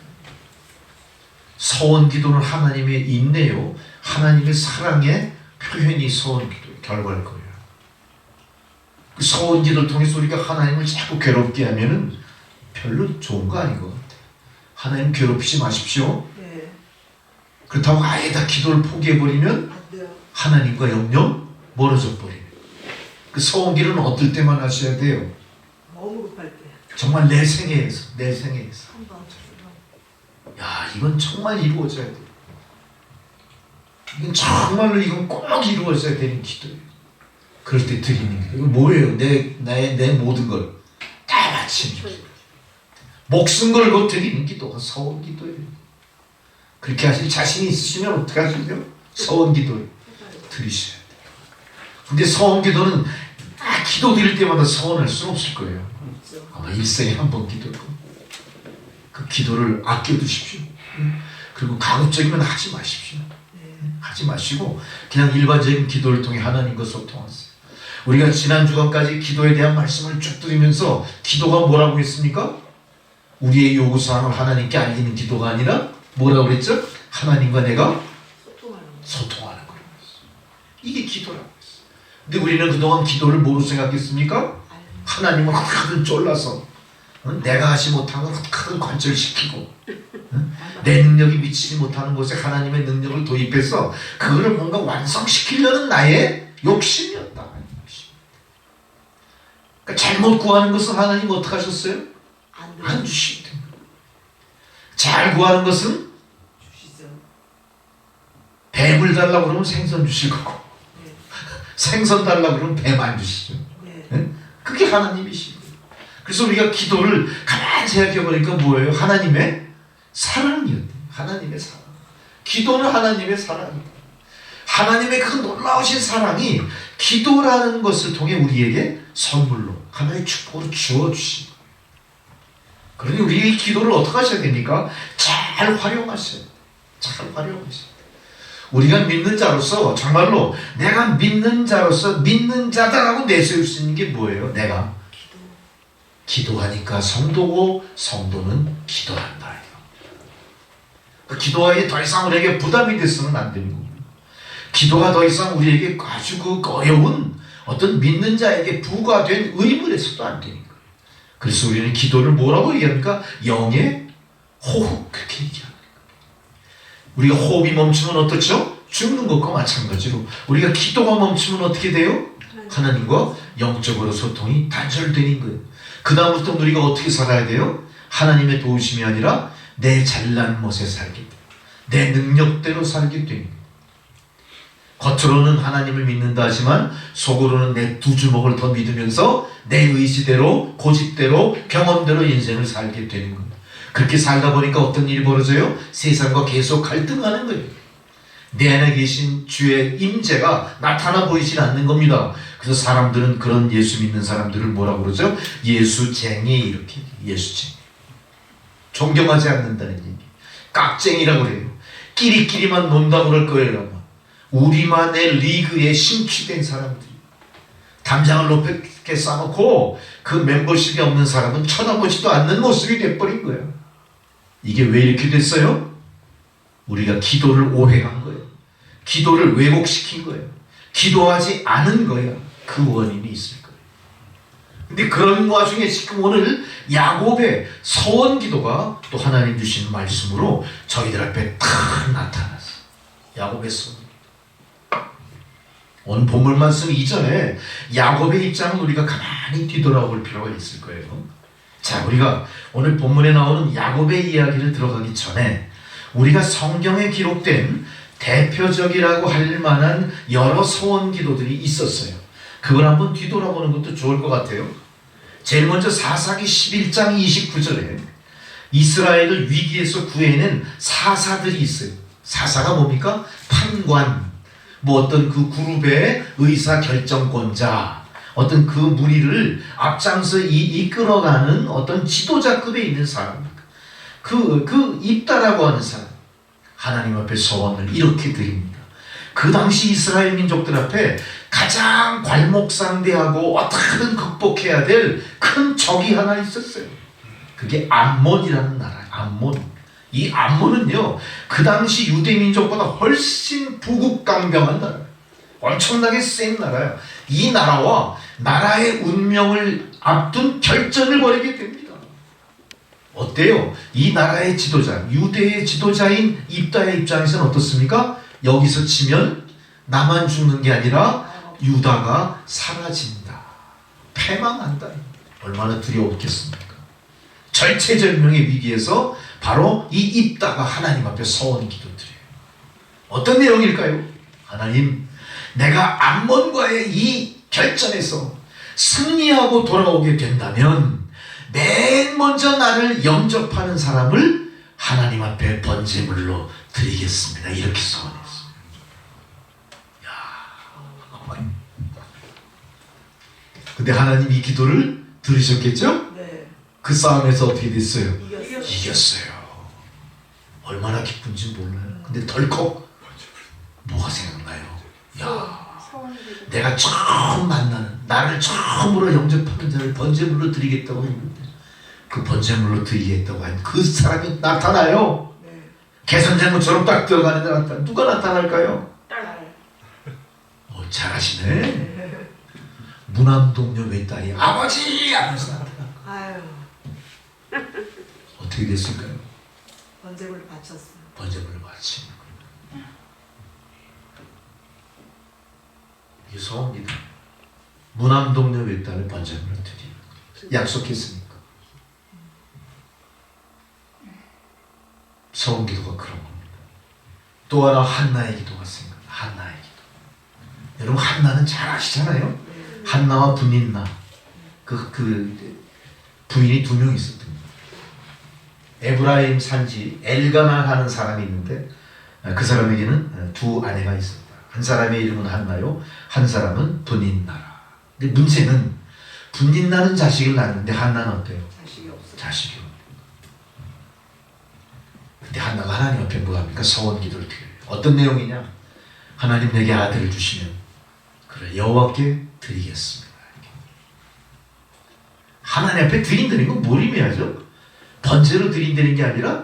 서원 기도는 하나님의 인내요, 하나님의 사랑의 표현이 서원 기도의 결과일 거예요. 그 서원 기도를 통해서 우리가 하나님을 자꾸 괴롭게 하면은 별로 좋은 거 아닌 것 같아요. 하나님 괴롭히지 마십시오. 네. 그렇다고 아예 다 기도를 포기해버리면 안 돼요. 하나님과 영영 멀어져 버려요. 그 서원 기도는 어떨 때만 하셔야 돼요? 너무 급할 때. 정말 내 생애에서. 한번 야, 이건 정말 이루어져야 돼. 이건 정말로 이건 꼭 이루어져야 되는 기도예요. 그럴 때 드리는 기도. 이거 뭐예요? 내 모든 걸 다 바치는 기도. 목숨 걸고 드리는 기도가 서원 기도예요. 그렇게 하실 자신이 있으시면 어떻게 하시죠? 서원 기도를 드리셔야 돼요. 근데 서원 기도는 기도 드릴 때마다 서원할 수는 없을 거예요. 아마 일생에 한 번 기도고 그 기도를 아껴두십시오. 그리고 가급적이면 하지 마십시오. 하지 마시고 그냥 일반적인 기도를 통해 하나님과 소통하세요. 우리가 지난 주간까지 기도에 대한 말씀을 쭉 드리면서 기도가 뭐라고 했습니까? 우리의 요구사항을 하나님께 알리는 기도가 아니라 뭐라고 그랬죠? 하나님과 내가 소통하는 거라고 했어요. 이게 기도라고 했어요. 근데 우리는 그동안 기도를 뭐로 생각했습니까? 하나님을 어떻게든 쫄라서 내가 하지 못한 걸 어떻게든 관철시키고 내 능력이 미치지 못하는 곳에 하나님의 능력을 도입해서 그거를 뭔가 완성시키려는 나의 욕심이었다. 그러니까 잘못 구하는 것은 하나님 어떻게 하셨어요? 안 주시거든요. 잘 구하는 것은 뱀을 달라고 그러면 생선 주실 거고 생선 달라고 그러면 뱀 안 주시죠. 그게 하나님이시고. 그래서 우리가 기도를 가만히 생각해 보니까 뭐예요? 하나님의 사랑이었대요. 하나님의 사랑. 기도는 하나님의 사랑이다. 하나님의 그 놀라우신 사랑이 기도라는 것을 통해 우리에게 선물로 하나의 축복으로 주어주신 거예요. 그러니 우리 이 기도를 어떻게 하셔야 됩니까? 잘 활용하셔야 돼요. 잘 활용하셔야 돼요. 우리가 믿는 자로서 정말로 내가 믿는 자로서 믿는 자다라고 내세울 수 있는 게 뭐예요? 내가 기도하니까 성도고 성도는 기도한다. 그 기도하기에 더 이상 우리에게 부담이 돼서는 안 되는 겁니다. 기도가 더 이상 우리에게 아주 그 어려운 어떤 믿는 자에게 부과된 의무를 해서도 안 되는 거예요. 그래서 우리는 기도를 뭐라고 얘기합니까? 영의 호흡, 그렇게 얘기합니다. 우리가 호흡이 멈추면 어떻죠? 죽는 것과 마찬가지로 우리가 기도가 멈추면 어떻게 돼요? 하나님과 영적으로 소통이 단절되는 거예요. 그 다음부터 우리가 어떻게 살아야 돼요? 하나님의 도우심이 아니라 내 잘난 멋에 살게 돼요. 내 능력대로 살게 됩니다. 겉으로는 하나님을 믿는다 하지만 속으로는 내 두 주먹을 더 믿으면서 내 의지대로 고집대로 경험대로 인생을 살게 되는 겁니다. 그렇게 살다 보니까 어떤 일이 벌어져요? 세상과 계속 갈등하는 거예요. 내 안에 계신 주의 임재가 나타나 보이질 않는 겁니다. 그래서 사람들은 그런 예수 믿는 사람들을 뭐라고 그러죠? 예수쟁이, 이렇게 예수쟁이. 존경하지 않는다는 얘기. 깍쟁이라고 그래요. 끼리끼리만 논다고 그럴 거예요. 우리만의 리그에 심취된 사람들이 담장을 높게 쌓아놓고 그 멤버십이 없는 사람은 쳐다보지도 않는 모습이 돼버린 거예요. 이게 왜 이렇게 됐어요? 우리가 기도를 오해한 거예요. 기도를 왜곡시킨 거예요. 기도하지 않은 거예요. 그 원인이 있을 거예요. 근데 그런 와중에 지금 오늘 야곱의 서원 기도가 또 하나님 주신 말씀으로 저희들 앞에 탁 나타났어요. 야곱의 서원 기도. 오늘 본문 말씀 이전에 야곱의 입장을 우리가 가만히 뒤돌아볼 필요가 있을 거예요. 자, 우리가 오늘 본문에 나오는 야곱의 이야기를 들어가기 전에 우리가 성경에 기록된 대표적이라고 할 만한 여러 소원 기도들이 있었어요. 그걸 한번 뒤돌아보는 것도 좋을 것 같아요. 제일 먼저 사사기 11장 29절에 이스라엘을 위기에서 구해낸 사사들이 있어요. 사사가 뭡니까? 판관, 뭐 어떤 그 그룹의 의사 결정권자, 어떤 그 무리를 앞장서 이끌어가는 어떤 지도자급에 있는 사람, 그 입다라고 하는 사람, 하나님 앞에 소원을 이렇게 드립니다. 그 당시 이스라엘 민족들 앞에 가장 괄목상대하고 어떻게든 극복해야 될 큰 적이 하나 있었어요. 그게 암몬이라는 나라예요. 암몬. 이 암몬은요, 그 당시 유대 민족보다 훨씬 부국강병한 나라예요. 엄청나게 센 나라예요. 이 나라와 나라의 운명을 앞둔 결전을 벌이게 됩니다. 어때요? 이 나라의 지도자, 유대의 지도자인 입다의 입장에서는 어떻습니까? 여기서 치면 나만 죽는 게 아니라 유다가 사라진다. 패망한다. 얼마나 두려웠겠습니까? 절체절명의 위기에서 바로 이 입다가 하나님 앞에 서원 기도드려요. 어떤 내용일까요? 하나님, 내가 암몬과의 이 결전에서 승리하고 돌아오게 된다면 맨 먼저 나를 영접하는 사람을 하나님 앞에 번제물로 드리겠습니다. 이렇게 소원했어요. 근데 하나님 이 기도를 들으셨겠죠? 네. 그 싸움에서 어떻게 됐어요? 이겼어요. 이겼어요. 얼마나 기쁜지 몰라요. 근데 덜컥 뭐가 생각나요? 야, 내가 처음 만나는, 나를 처음으로 영접하는 자를 번제물로 드리겠다고 했는데 그 번제물로 드리겠다고 한 그 사람이 나타나요. 네. 개선제물처럼 딱 들어가는데 나타나. 누가 나타날까요? 딸. 잘하시네. 무남동녀 외딸이 아버지 하면서 나타나. 아유, 어떻게 됐을까요? 번제물을 바쳤어요. 번제물을 바치는 겁니다. 이게 소원입니다. 무남동녀 외딸을 번제물로 드리는 거예요. 약속했으니까. 소원 기도가 그런 겁니다. 또 하나 한나의 기도가 생각납니다. 한나의 기도. 여러분 한나는 잘 아시잖아요. 한나와 분인나 그 부인이 2명 있었던 거예요. 에브라임 산지 엘가만 하는 사람이 있는데 그 사람에게는 2 아내가 있었다. 한 사람의 이름은 한나요, 한 사람은 분인나라. 근데 문제는 분인나는 자식을 낳는데 한나는 어때요? 자식이 없어요. 자식이 없어요. 근데 한나가 하나님 앞에 뭐 합니까? 서원 기도를 드려요. 어떤 내용이냐? 하나님 내게 아들을 주시면 그래 여호와께 드리겠습니다. 하나님 앞에 드린다는 건 뭘 의미하죠? 번제로 드린다는 게 아니라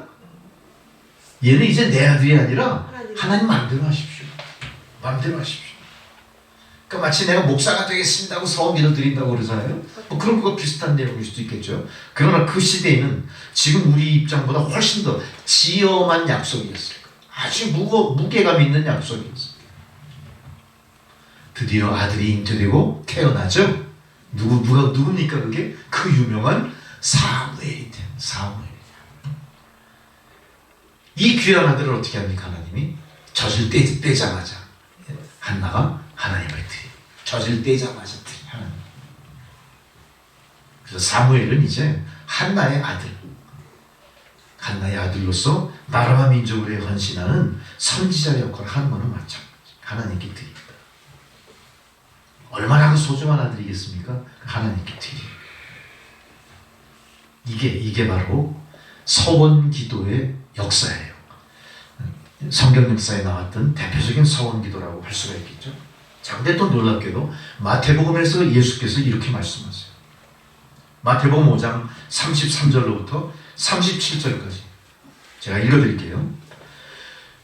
얘는 이제 내 아들이 아니라 하나님 마음대로 하십시오. 마음대로 하십시오. 그러니까 마치 내가 목사가 되겠습니다 하고 서원기도 드린다고 그러잖아요. 뭐 그런 거 비슷한 내용일 수도 있겠죠. 그러나 그 시대에는 지금 우리 입장보다 훨씬 더 지엄한 약속이었을 거예요. 아주 무게감 있는 약속이었어요. 드디어 아들이 잉태되고 태어나죠. 누굽니까 그게? 그 유명한 사무엘이 된 사무엘. 이 귀한 아들을 어떻게 합니까 하나님이? 젖을 떼자마자 한나가 하나님을 드리. 젖을 떼자마자 드리 하나님. 그래서 사무엘은 이제 한나의 아들. 한나의 아들로서 나라와 민족을 위해 헌신하는 선지자 역할을 하는 것은 마찬가지. 하나님께 드립니다. 얼마나 소중한 아들이겠습니까? 하나님께 드립니다. 이게 바로 서원 기도의 역사예요. 성경 역사에 나왔던 대표적인 서원 기도라고 할 수가 있겠죠. 자, 근데 또 놀랍게도 마태복음에서 예수께서 이렇게 말씀하세요. 마태복음 5장 33절로부터 37절까지 제가 읽어드릴게요.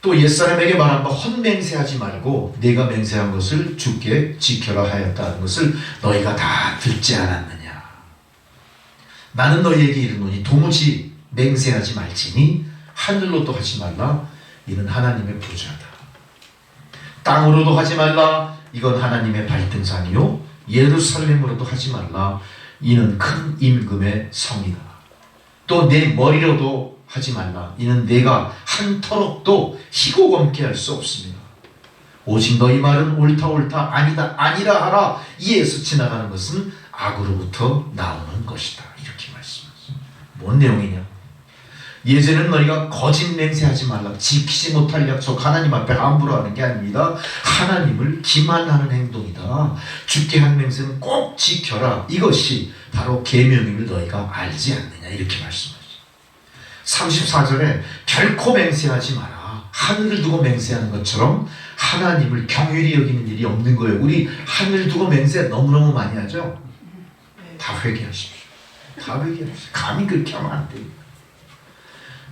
또 옛사람에게 말한 바 헛맹세하지 말고 네가 맹세한 것을 주께 지켜라 하였다는 것을 너희가 다 듣지 않았느냐. 나는 너희에게 이르노니 도무지 맹세하지 말지니 하늘로도 하지 말라. 이는 하나님의 보좌다. 땅으로도 하지 말라. 이건 하나님의 발등산이요. 예루살렘으로도 하지 말라. 이는 큰 임금의 성이다. 또 내 머리로도 하지 말라. 이는 내가 한 터럭도 희고 검게 할 수 없습니다. 오직 너희 말은 옳다 아니다 아니라 하라. 이에서 지나가는 것은 악으로부터 나오는 것이다. 이렇게 말씀하세요. 뭔 내용이냐? 예전에는 너희가 거짓 맹세하지 말라. 지키지 못할 약속 하나님 앞에 함부로 하는 게 아닙니다. 하나님을 기만하는 행동이다. 주께 한 맹세는 꼭 지켜라. 이것이 바로 계명임을 너희가 알지 않느냐. 이렇게 말씀하시죠. 34절에 결코 맹세하지 마라. 하늘을 두고 맹세하는 것처럼 하나님을 경휼히 여기는 일이 없는 거예요. 우리 하늘 두고 맹세 너무너무 많이 하죠. 다 회개하십시오. 다 회개하십시오. 감히 그렇게 하면 안 됩니다.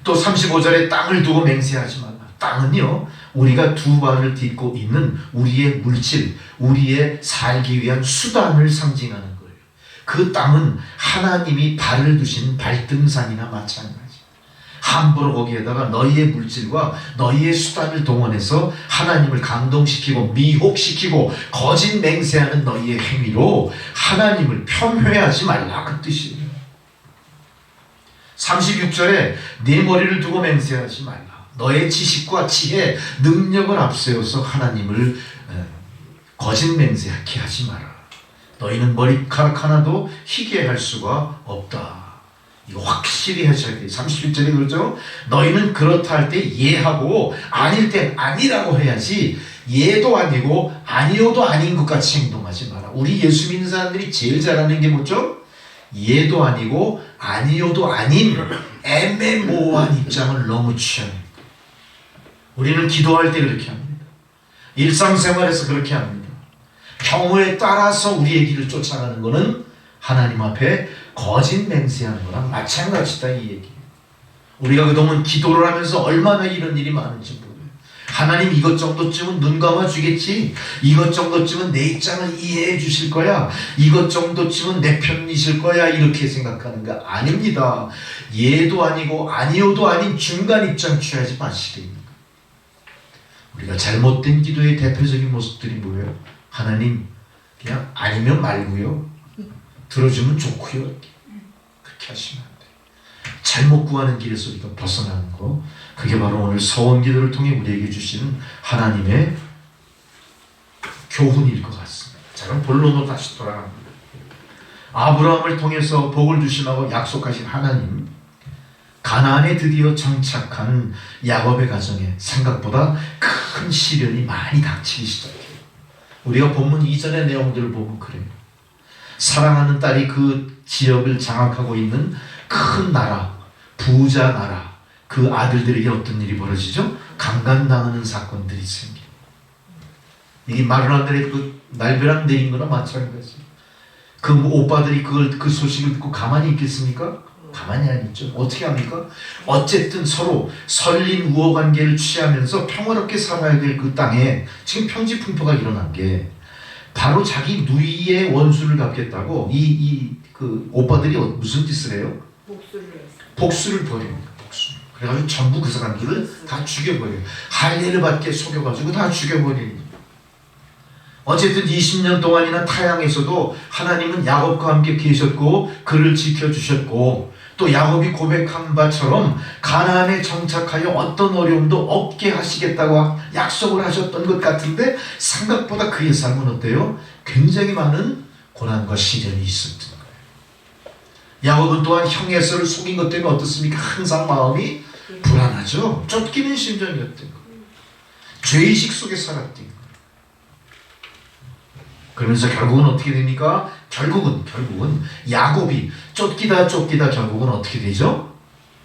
또 35절에 땅을 두고 맹세하지 말라. 땅은요, 우리가 두 발을 딛고 있는 우리의 물질, 우리의 살기 위한 수단을 상징하는 거예요. 그 땅은 하나님이 발을 두신 발등산이나 마찬가지. 함부로 거기에다가 너희의 물질과 너희의 수단을 동원해서 하나님을 감동시키고 미혹시키고 거짓 맹세하는 너희의 행위로 하나님을 폄훼하지 말라. 그 뜻이에요. 36절에 네 머리를 두고 맹세하지 말라. 너의 지식과 지혜, 능력을 앞세워서 하나님을 거짓 맹세하게 하지 마라. 너희는 머리카락 하나도 희게 할 수가 없다. 이거 확실히 하셔야 돼요. 31절에 그러죠. 너희는 그렇다 할 때 예하고 아닐 때 아니라고 해야지 예도 아니고 아니오도 아닌 것 같이 행동하지 마라. 우리 예수 믿는 사람들이 제일 잘하는 게 뭐죠? 예도 아니고 아니오도 아닌 애매모호한 입장을 너무 취합니다. 우리는 기도할 때 그렇게 합니다. 일상생활에서 그렇게 합니다. 경우에 따라서 우리의 길을 쫓아가는 것은 하나님 앞에 거짓 맹세하는 거랑 마찬가지다 이 얘기예요. 우리가 그동안 기도를 하면서 얼마나 이런 일이 많은지 모르요. 하나님 이것 정도쯤은 눈 감아 주겠지. 이것 정도쯤은 내 입장을 이해해 주실 거야. 이것 정도쯤은 내 편이실 거야. 이렇게 생각하는 거 아닙니다. 예도 아니고 아니오도 아닌 중간 입장 취하지 마시래요. 우리가 잘못된 기도의 대표적인 모습들이 뭐예요? 하나님 그냥 아니면 말고요. 들어주면 좋고요. 그렇게 하시면 안 돼요. 잘못 구하는 길에서 우리가 벗어나는 거, 그게 바로 오늘 서원기도를 통해 우리에게 주시는 하나님의 교훈일 것 같습니다. 자, 그럼 본론으로 다시 돌아갑니다. 아브라함을 통해서 복을 주시라고 약속하신 하나님, 가나안에 드디어 정착한 야곱의 가정에 생각보다 큰 시련이 많이 닥치기 시작해요. 우리가 본문 이전의 내용들을 보면 그래요. 사랑하는 딸이 그 지역을 장악하고 있는 큰 나라, 부자 나라, 그 아들들에게 어떤 일이 벌어지죠? 강간당하는 사건들이 생겨요. 이게 마르나들의 그 날벼락 내린 거나 마찬가지예요. 그 오빠들이 그 소식을 듣고 가만히 있겠습니까? 가만히 안 있죠. 어떻게 합니까? 어쨌든 서로 설린 우호관계를 취하면서 평화롭게 살아야 될 그 땅에 지금 평지풍파가 일어난 게 바로 자기 누이의 원수를 갚겠다고 그 오빠들이 무슨 짓을 해요? 복수를 벌입니다. 복수. 그래가지고 전부 그 사람들을 다 죽여버려요. 할례를 받게 속여가지고 다 죽여버립니다. 어쨌든 20년 동안이나 타향에서도 하나님은 야곱과 함께 계셨고 그를 지켜주셨고 또 야곱이 고백한 바처럼 가나안에 정착하여 어떤 어려움도 없게 하시겠다고 약속을 하셨던 것 같은데 생각보다 그의 삶은 어때요? 굉장히 많은 고난과 시련이 있었던 거예요. 야곱은 또한 형 에서를 속인 것 때문에 어떻습니까? 항상 마음이 불안하죠. 쫓기는 심정이었던 거예요. 죄의식 속에 살았던 거예요. 그러면서 결국은 어떻게 됩니까? 결국은 야곱이 쫓기다 결국은 어떻게 되죠?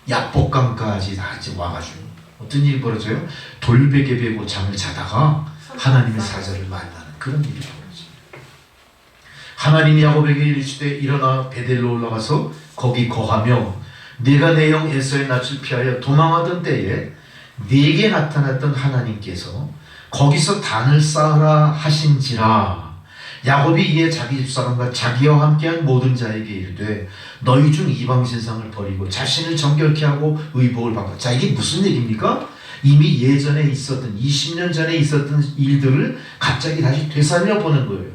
약복강까지 다 이제 와가지고 어떤 일이 벌어져요? 돌베개 베고 잠을 자다가 하나님의 사자를 만나는 그런 일이 벌어져요. 하나님이 야곱에게 이르시되 일어나 베델로 올라가서 거기 거하며 네가 내 형 에서의 낯을 피하여 도망하던 때에 네게 나타났던 하나님께서 거기서 단을 쌓으라 하신지라. 야곱이 이에 자기 집사람과 자기와 함께한 모든 자에게 이르되 너희 중 이방 신상을 버리고 자신을 정결케 하고 의복을 받고. 자, 이게 무슨 얘기입니까? 이미 예전에 있었던 20년 전에 있었던 일들을 갑자기 다시 되살려 보는 거예요.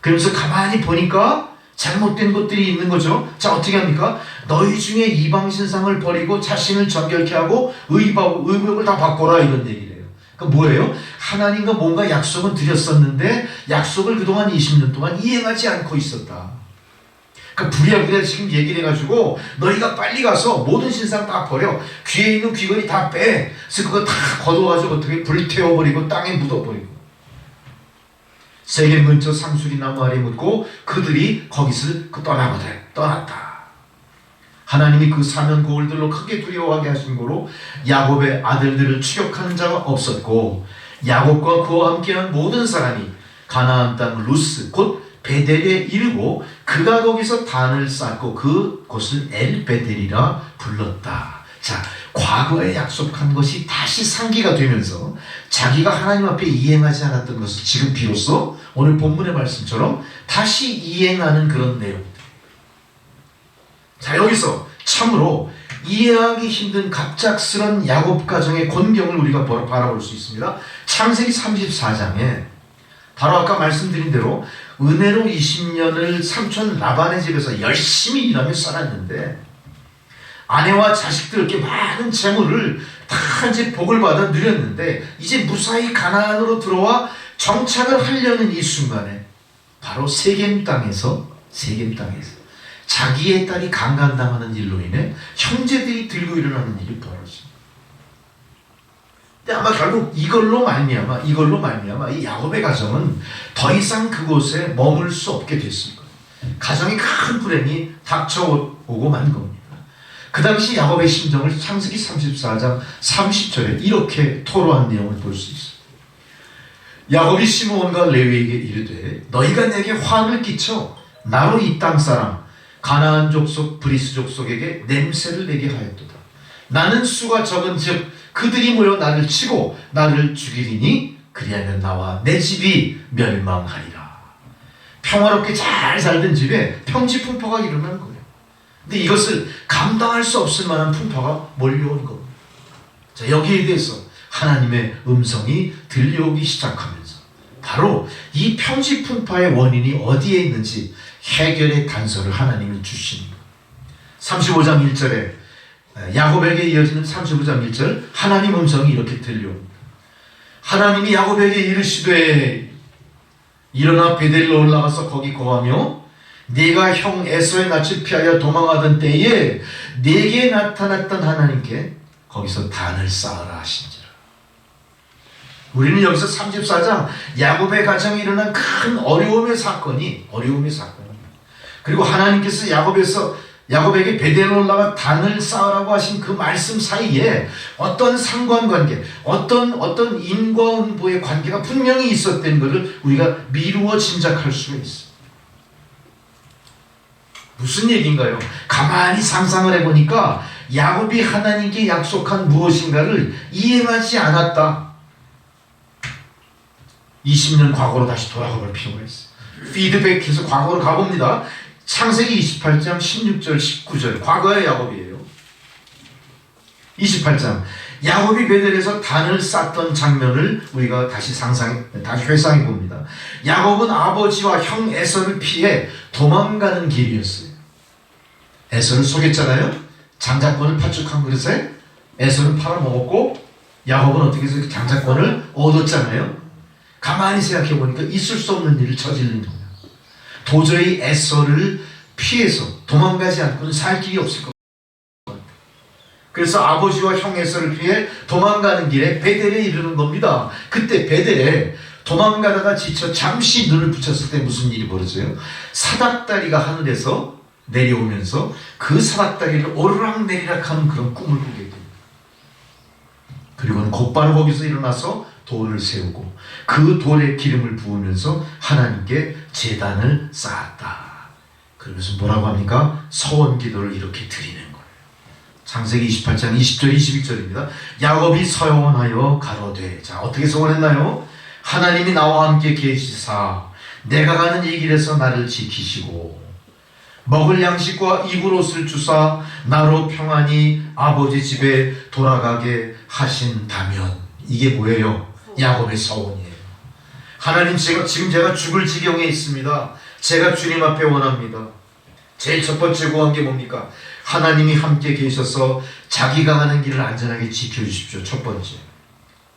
그러면서 가만히 보니까 잘못된 것들이 있는 거죠. 자, 어떻게 합니까? 너희 중에 이방 신상을 버리고 자신을 정결케 하고 의복을 다 바꿔라 이런 얘기를 해요. 그러니까 뭐예요? 하나님과 뭔가 약속은 드렸었는데 약속을 그동안 20년 동안 이행하지 않고 있었다. 그러니까 부랴부랴 지금 얘기를 해가지고 너희가 빨리 가서 모든 신상 다 버려. 귀에 있는 귀걸이 다 빼. 그래서 그거 다 걷어가지고 어떻게 불태워버리고 땅에 묻어버리고. 세겜 근처 상수리 나무 아래 묻고 그들이 거기서 떠났다. 하나님이 그 사면 고울들로 크게 두려워하게 하신 거로 야곱의 아들들을 추격하는 자가 없었고 야곱과 그와 함께한 모든 사람이 가나안 땅 루스 곧 베델에 이르고 그가 거기서 단을 쌓고 그 곳을 엘베델이라 불렀다. 자, 과거에 약속한 것이 다시 상기가 되면서 자기가 하나님 앞에 이행하지 않았던 것을 지금 비로소 오늘 본문의 말씀처럼 다시 이행하는 그런 내용들. 자, 여기서 참으로 이해하기 힘든 갑작스런 야곱 가정의 곤경을 우리가 바라볼 수 있습니다. 창세기 34장에 바로 아까 말씀드린 대로 은혜로 20년을 삼촌 라반의 집에서 열심히 일하며 살았는데 아내와 자식들 이렇게 많은 재물을 다 이제 복을 받아 누렸는데 이제 무사히 가나안으로 들어와 정착을 하려는 이 순간에 바로 세겜 땅에서 자기의 딸이 강간당하는 일로 인해 형제들이 들고 일어나는 일이 벌어집니다. 근데 아마 결국 이걸로 말미암아 이 야곱의 가정은 더 이상 그곳에 머물 수 없게 됐을 거예요. 가정에 큰 불행이 닥쳐오고 만 겁니다. 그 당시 야곱의 심정을 창세기 34장 30절에 이렇게 토로한 내용을 볼 수 있어요. 야곱이 시므온과 레위에게 이르되 너희가 내게 화를 끼쳐 나로 이 땅 사람 가나안 족속 브리스 족속에게 냄새를 내게 하였도다. 나는 수가 적은즉 그들이 모여 나를 치고 나를 죽이리니 그리하면 나와 내 집이 멸망하리라. 평화롭게 잘 살던 집에 평지풍파가 일어난 거예요. 근데 이것을 감당할 수 없을 만한 풍파가 몰려온 겁니다. 자, 여기에 대해서 하나님의 음성이 들려오기 시작하면서 바로 이 평지풍파의 원인이 어디에 있는지 해결의 단서를 하나님이 주시는 거예요. 35장 1절에 야곱에게 이어지는 35장 1절 하나님 음성이 이렇게 들려옵니다. 하나님이 야곱에게 이르시되 일어나 베델로 올라가서 거기 거하며 네가 형 에서의 낯을 피하여 도망하던 때에 네게 나타났던 하나님께 거기서 단을 쌓으라 하신지라. 우리는 여기서 34장 야곱의 가정에 일어난 큰 어려움의 사건이 그리고 하나님께서 야곱에게 베델로 올라가 단을 쌓으라고 하신 그 말씀 사이에 어떤 상관관계, 어떤 인과 응보의 관계가 분명히 있었던 것을 우리가 미루어 짐작할 수가 있어요. 무슨 얘기인가요? 가만히 상상을 해보니까 야곱이 하나님께 약속한 무엇인가를 이행하지 않았다. 20년 과거로 다시 돌아가 볼 필요가 있어요. 피드백해서 과거로 가봅니다. 창세기 28장 16절 19절 과거의 야곱이에요. 28장 야곱이 베델에서 단을 쌓던 장면을 우리가 다시 회상해 봅니다. 야곱은 아버지와 형 에서를 피해 도망가는 길이었어요. 에서를 속였잖아요. 장자권을 파축한 그릇에 에서를 팔아먹었고 야곱은 어떻게 해서 장자권을 얻었잖아요. 가만히 생각해 보니까 있을 수 없는 일을 저지른 거예요. 도저히 에서를 피해서 도망가지 않고는 살 길이 없을 것 같아요. 그래서 아버지와 형 에서를 피해 도망가는 길에 베델에 이르는 겁니다. 그때 베델에 도망가다가 지쳐 잠시 눈을 붙였을 때 무슨 일이 벌어져요? 사닥다리가 하늘에서 내려오면서 그 사닥다리를 오르락내리락 하는 그런 꿈을 꾸게 됩니다. 그리고는 곧바로 거기서 일어나서 돌을 세우고 그 돌에 기름을 부으면서 하나님께 제단을 쌓았다. 그러면서 뭐라고 합니까? 서원 기도를 이렇게 드리는 거예요. 창세기 28장 20절 21절입니다. 야곱이 서원하여 가로되. 자, 어떻게 서원했나요? 하나님이 나와 함께 계시사 내가 가는 이 길에서 나를 지키시고 먹을 양식과 입을 옷을 주사 나로 평안히 아버지 집에 돌아가게 하신다면. 이게 뭐예요? 야곱의 서원이에요. 하나님, 지금 제가 죽을 지경에 있습니다. 제가 주님 앞에 원합니다. 제일 첫 번째 구한 게 뭡니까? 하나님이 함께 계셔서 자기가 가는 길을 안전하게 지켜주십시오. 첫 번째.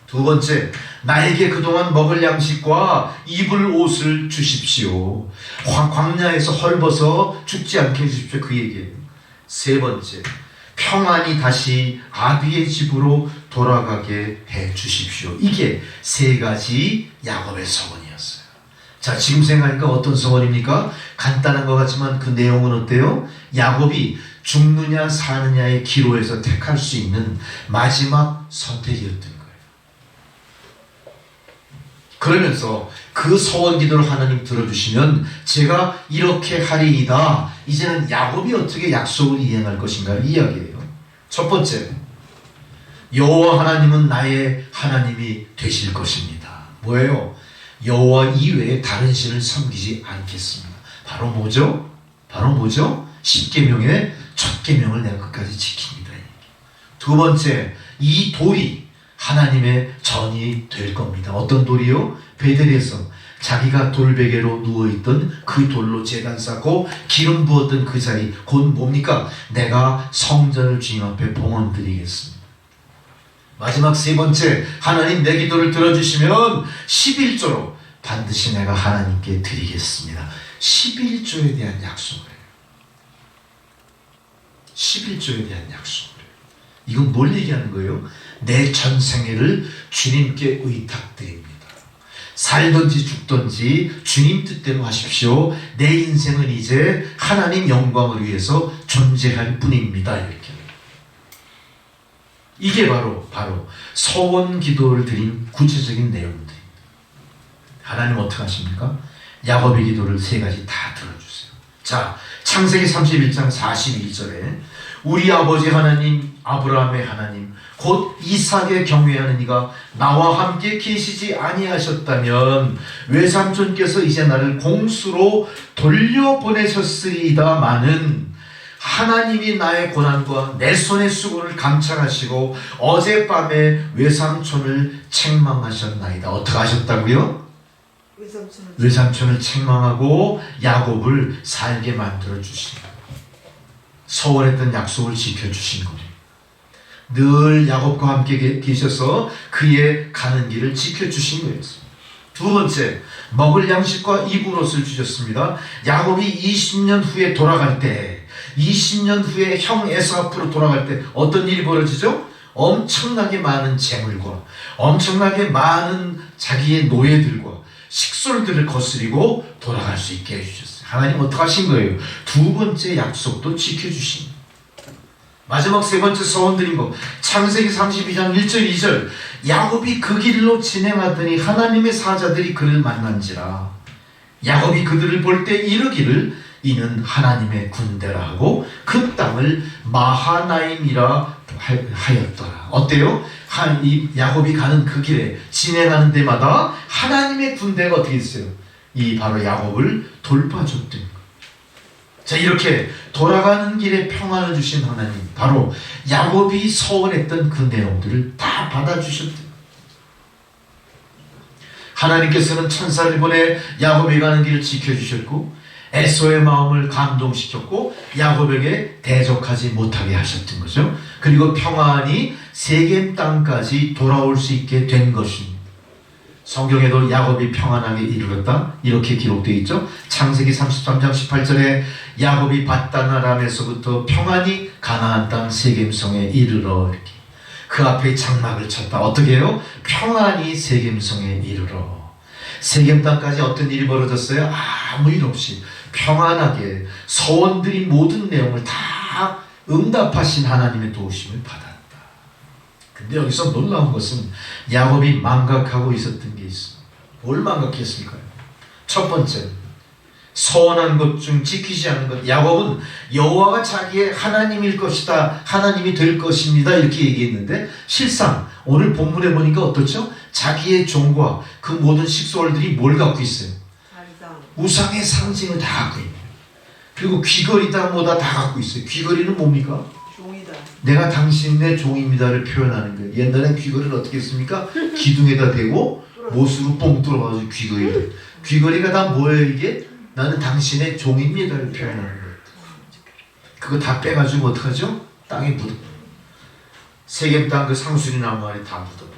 두 번째, 나에게 그동안 먹을 양식과 입을 옷을 주십시오. 광야에서 헐벗어 죽지 않게 해주십시오. 그 얘기예요. 세 번째, 평안히 다시 아비의 집으로 돌아가게 해 주십시오. 이게 세 가지 야곱의 서원이었어요. 자, 지금 생각하니까 어떤 서원입니까? 간단한 것 같지만 그 내용은 어때요? 야곱이 죽느냐 사느냐의 기로에서 택할 수 있는 마지막 선택이었던 거예요. 그러면서 그 서원 기도를 하나님 들어주시면 제가 이렇게 하리이다. 이제는 야곱이 어떻게 약속을 이행할 것인가를 이야기해요. 첫 번째, 여호와 하나님은 나의 하나님이 되실 것입니다. 뭐예요? 여호와 이외에 다른 신을 섬기지 않겠습니다. 바로 뭐죠? 바로 뭐죠? 10계명의 첫 계명을 내가 끝까지 지킵니다. 두 번째, 이 돌이 하나님의 전이 될 겁니다. 어떤 돌이요? 베델에서 자기가 돌베개로 누워있던 그 돌로 제단 쌓고 기름 부었던 그 자리, 곧 뭡니까? 내가 성전을 주님 앞에 봉헌 드리겠습니다. 마지막 세 번째, 하나님 내 기도를 들어주시면 11조로 반드시 내가 하나님께 드리겠습니다. 11조에 대한 약속을 해요. 11조에 대한 약속을. 이건 뭘 얘기하는 거예요? 내 전생애를 주님께 의탁드립니다. 살든지 죽든지 주님 뜻대로 하십시오. 내 인생은 이제 하나님 영광을 위해서 존재할 뿐입니다. 이렇게. 이게 바로 서원 기도를 드린 구체적인 내용들입니다. 하나님 어떻게 하십니까? 야곱의 기도를 세 가지 다 들어주세요. 자, 창세기 31장 41절에 우리 아버지 하나님 아브라함의 하나님 곧 이삭의 경외하는 이가 나와 함께 계시지 아니하셨다면 외삼촌께서 이제 나를 공수로 돌려보내셨으리다마는 하나님이 나의 고난과 내 손의 수고를 감찰하시고 어젯밤에 외삼촌을 책망하셨나이다. 어떻게 하셨다고요? 외삼촌을 책망하고 야곱을 살게 만들어 주신 거예요. 서원했던 약속을 지켜주신 거예요. 늘 야곱과 함께 계셔서 그의 가는 길을 지켜주신 거예요. 두 번째, 먹을 양식과 입을 옷을 주셨습니다. 야곱이 20년 후에 돌아갈 때, 20년 후에 형 에서 앞으로 돌아갈 때 어떤 일이 벌어지죠? 엄청나게 많은 재물과 엄청나게 많은 자기의 노예들과 식솔들을 거스리고 돌아갈 수 있게 해주셨어요. 하나님 어떻게 하신 거예요? 두 번째 약속도 지켜주신 거예요. 마지막 세 번째 서원 드린 거, 창세기 32장 1절 2절. 야곱이 그 길로 진행하더니 하나님의 사자들이 그를 만난지라. 야곱이 그들을 볼 때 이르기를 이는 하나님의 군대라 하고 그 땅을 마하나임이라 하였더라. 어때요? 이 야곱이 가는 그 길에 진행하는 데마다 하나님의 군대가 어떻게 있어요? 이 바로 야곱을 돌봐줬던 거예요. 자, 이렇게 돌아가는 길에 평안을 주신 하나님, 바로 야곱이 서원했던 그 내용들을 다 받아주셨던 거예요. 하나님께서는 천사를 보내 야곱이 가는 길을 지켜주셨고 에서의 마음을 감동시켰고 야곱에게 대적하지 못하게 하셨던 거죠. 그리고 평안히 세겜 땅까지 돌아올 수 있게 된 것입니다. 성경에도 야곱이 평안하게 이르렀다 이렇게 기록되어 있죠. 창세기 33장 18절에 야곱이 밧단 아람에서부터 평안히 가나안 땅 세겜성에 이르러 이렇게 그 앞에 장막을 쳤다. 어떻게 해요? 평안히 세겜성에 이르러. 세겜 땅까지 어떤 일이 벌어졌어요? 아무 일 없이 평안하게 서원드린 모든 내용을 다 응답하신 하나님의 도우심을 받았다. 근데 여기서 놀라운 것은 야곱이 망각하고 있었던 게 있어. 뭘 망각했을까요? 첫 번째, 서원한 것 중 지키지 않은 것. 야곱은 여호와가 자기의 하나님일 것이다, 하나님이 될 것입니다 이렇게 얘기했는데 실상 오늘 본문에 보니까 어떻죠? 자기의 종과 그 모든 식솔들이 뭘 갖고 있어요? 우상의 상징을 다 갖고 있네요. 그리고 귀걸이다 뭐다 다 갖고 있어요. 귀걸이는 뭡니까? 종이다. 내가 당신의 종입니다를 표현하는 거예요. 옛날엔 귀걸이를 어떻게 했습니까? 기둥에다 대고 못으로 뽕 뚫어가지고 귀걸이. 귀걸이가 다 뭐예요 이게? 나는 당신의 종입니다를 표현하는 거예요. 그거 다 빼가지고 어떡하죠? 땅에 묻어. 세겜 땅 그 상수리 나무 안에 다 묻어버려요.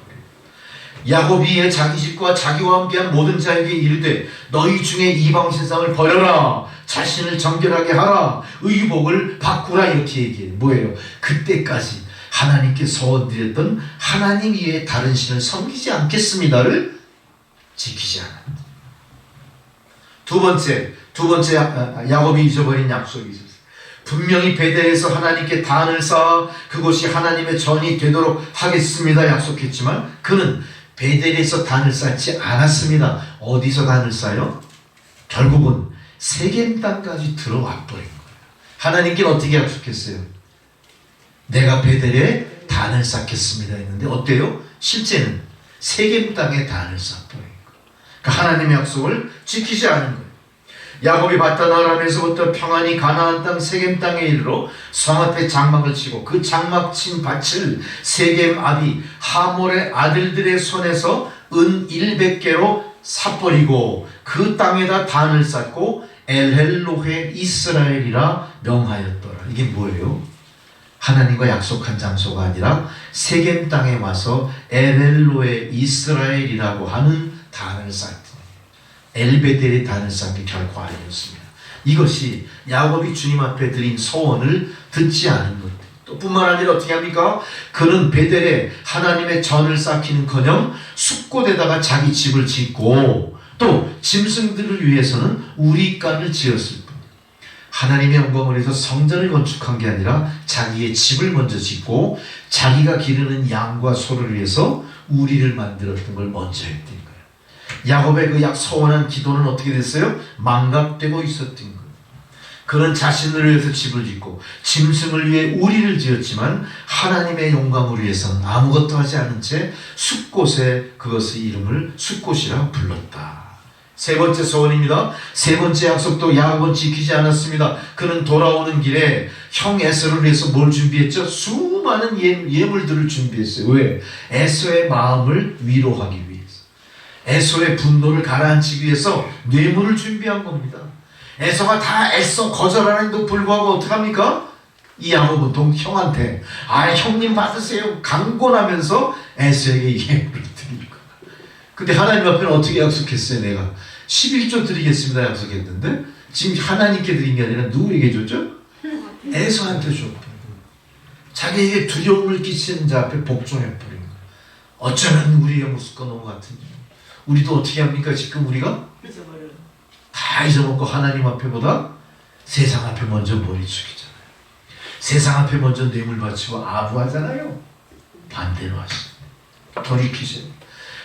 야곱이 자기 집과 자기와 함께한 모든 자에게 이르되 너희 중에 이방 세상을 버려라, 자신을 정결하게 하라, 의복을 바꾸라 이렇게 얘기해요. 뭐예요? 그때까지 하나님께 서원드렸던 하나님 이외에 다른 신을 섬기지 않겠습니다를 지키지 않았다. 두 번째 야곱이 잊어버린 약속이 있었어요. 분명히 베델에서 하나님께 단을 쌓아 그곳이 하나님의 전이 되도록 하겠습니다 약속했지만 그는 베델에서 단을 쌓지 않았습니다. 어디서 단을 쌓아요? 결국은 세겜 땅까지 들어와 버린 거예요. 하나님께는 어떻게 약속했어요? 내가 베델에 단을 쌓겠습니다 했는데 어때요? 실제는 세겜 땅에 단을 쌓아버린 거예요. 그러니까 하나님의 약속을 지키지 않은 거예요. 야곱이 밧단 아람에서부터 평안히 가나안 땅 세겜 땅에 이르러 성 앞에 장막을 치고 그 장막 친 밭을 세겜 아비 하몰의 아들들의 손에서 은 100개로 삽버리고 그 땅에다 단을 쌓고 엘헬로헤 이스라엘이라 명하였더라. 이게 뭐예요? 하나님과 약속한 장소가 아니라 세겜 땅에 와서 엘헬로헤 이스라엘이라고 하는 단을 쌓았다. 엘베델의 단을 쌓기 결코 아니었습니다. 이것이 야곱이 주님 앞에 드린 소원을 듣지 않은 것. 또 뿐만 아니라 어떻게 합니까? 그는 베델에 하나님의 전을 쌓기는커녕 숫곳에다가 자기 집을 짓고 또 짐승들을 위해서는 우리간을 지었을 뿐. 하나님의 영광을 위해서 성전을 건축한 게 아니라 자기의 집을 먼저 짓고 자기가 기르는 양과 소를 위해서 우리를 만들었던 걸 먼저 했던 거예요. 야곱의 그 약 소원한 기도는 어떻게 됐어요? 망각되고 있었던 거예요. 그는 자신을 위해서 집을 짓고 짐승을 위해 우리를 지었지만 하나님의 영광을 위해서는 아무것도 하지 않은 채 숫곳에 그것의 이름을 숫곳이라 불렀다. 세 번째 소원입니다. 세 번째 약속도 야곱은 지키지 않았습니다. 그는 돌아오는 길에 형 에서를 위해서 뭘 준비했죠? 수많은 예물들을 준비했어요. 왜? 에서의 마음을 위로하기 위해서. 에서의 분노를 가라앉히기 위해서 뇌물을 준비한 겁니다. 에서가 다 애써 거절하는데도 불구하고 어떡합니까? 이 야곱은 형한테 형님 받으세요 강권하면서 에서에게 예물을 드릴 거야. 근데 하나님 앞에는 어떻게 약속했어요? 내가 11조 드리겠습니다 약속했는데 지금 하나님께 드린 게 아니라 누구에게 줬죠? 에서한테 줬고 자기에게 두려움을 끼치는 자 앞에 복종해버린 거예요. 어쩌면 우리의 모습과 너무 같은지. 우리도 어떻게 합니까? 지금 우리가 다 잊어먹고 하나님 앞에보다 세상 앞에 먼저 머리 숙이잖아요. 세상 앞에 먼저 뇌물 바치고 아부하잖아요. 반대로 하시죠. 돌이키세요.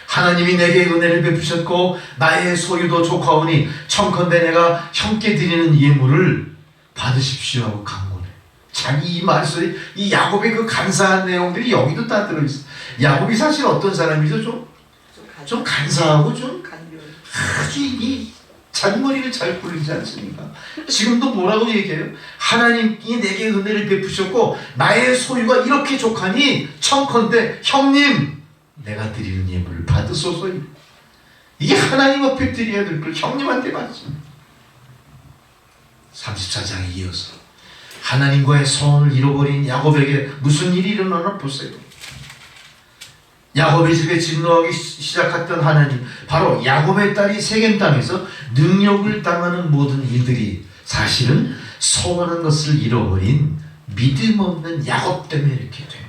하나님이 내게 은혜를 베푸셨고 나의 소유도 족하오니 청컨대 내가 형께 드리는 예물을 받으십시오 하고 강권해. 자기 이 말소리, 이 야곱의 그 간사한 내용들이 여기도 다 들어있어. 야곱이 사실 어떤 사람이죠? 좀 간사하고 좀 아주 이 잔머리를 잘 굴리지 않습니까? 지금도 뭐라고 얘기해요? 하나님이 내게 은혜를 베푸셨고 나의 소유가 이렇게 족하니 청컨대 형님 내가 드리는 예물을 받으소서. 이게 하나님 앞에 드려야 될 걸 형님한테 받습니다. 34장에 이어서 하나님과의 소원을 잃어버린 야곱에게 무슨 일이 일어나나 보세요. 야곱의 집에 진노하기 시작했던 하나님, 바로 야곱의 딸이 세겜 땅에서 능욕을 당하는 모든 일들이 사실은 소원한 것을 잃어버린 믿음 없는 야곱 때문에 이렇게 된 거예요.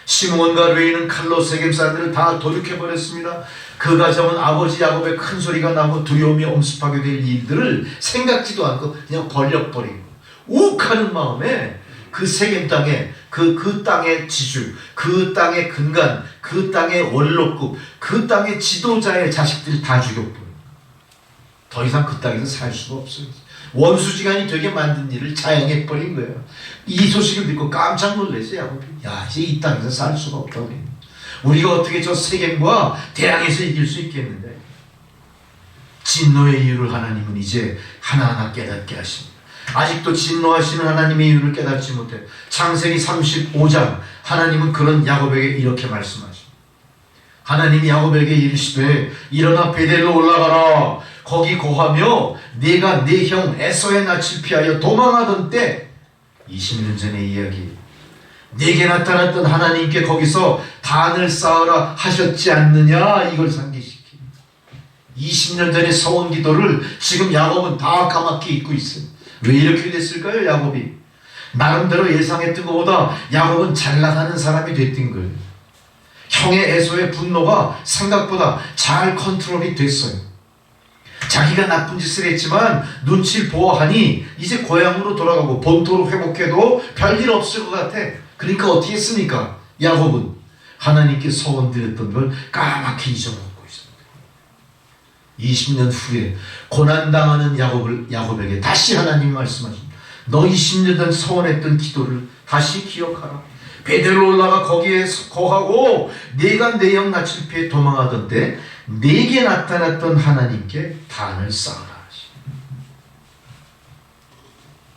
시므온과 레위는 칼로 세겜 사람들을 다 도륙해버렸습니다. 그 가정은 아버지 야곱의 큰 소리가 나고 두려움이 엄습하게 될 일들을 생각지도 않고 그냥 벌려버린 거예요. 욱하는 마음에 그 세겜 땅에 그 땅의 지주, 그 땅의 근간, 그 땅의 원로급, 그 땅의 지도자의 자식들이 다 죽여버려요. 더 이상 그 땅에서 살 수가 없어요. 원수지간이 되게 만든 일을 자행해버린 거예요. 이 소식을 듣고 깜짝 놀랐어요. 야곱이. 야, 이제 이 땅에서 살 수가 없다고. 우리가 어떻게 저 세겜과 대항해서 이길 수 있겠는데. 진노의 이유를 하나님은 이제 하나하나 깨닫게 하십니다. 아직도 진노하시는 하나님의 이유를 깨닫지 못해 창세기 35장 하나님은 그런 야곱에게 이렇게 말씀하십니다. 하나님이 야곱에게 이르시되 일어나 베델로 올라가라. 거기 거하며 네가 네 형 에서의 낯을 피하여 도망하던 때 20년 전의 이야기. 네게 나타났던 하나님께 거기서 단을 쌓으라 하셨지 않느냐. 이걸 상기시킵니다. 20년 전의 서원 기도를 지금 야곱은 다 까맣게 잊고 있어요. 왜 이렇게 됐을까요? 야곱이 나름대로 예상했던 것보다 야곱은 잘 나가는 사람이 됐던 거예요. 형의 에서의 분노가 생각보다 잘 컨트롤이 됐어요. 자기가 나쁜 짓을 했지만 눈치를 보아하니 이제 고향으로 돌아가고 본토로 회복해도 별일 없을 것 같아. 그러니까 어떻게 했습니까? 야곱은 하나님께 소원드렸던 걸 까맣게 잊어먹고 있습니다. 20년 후에 고난당하는 야곱에게 다시 하나님이 말씀하십니다. 너 20년 전 소원했던 기도를 다시 기억하라. 베델로 올라가 거기에 거하고 네가 내 형 낯을 피해 도망하던 때 네게 나타났던 하나님께 단을 쌓으라.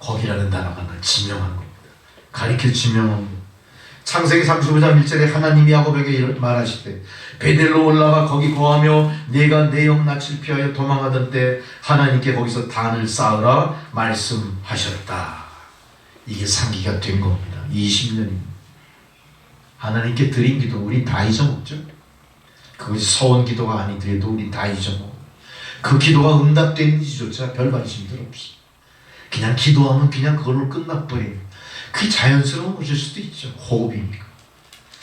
거기라는 단어가 지명한 겁니다. 가리켜 지명한 겁니다. 창세기 35장 1절에 하나님이 야곱에게 말하시되 베델로 올라가 거기 거하며 네가 내 형 낯을 피하여 도망하던 때 하나님께 거기서 단을 쌓으라 말씀하셨다. 이게 상기가 된 겁니다. 20년입니다. 하나님께 드린 기도 우리 다 잊어먹죠. 그것이 서원 기도가 아니더라도 우리 다 잊어먹어요. 그 기도가 응답되는지조차 별 관심들 없어. 그냥 기도하면 그냥 그걸로 끝나버리는 그게 자연스러운 것일 수도 있죠. 호흡이니까.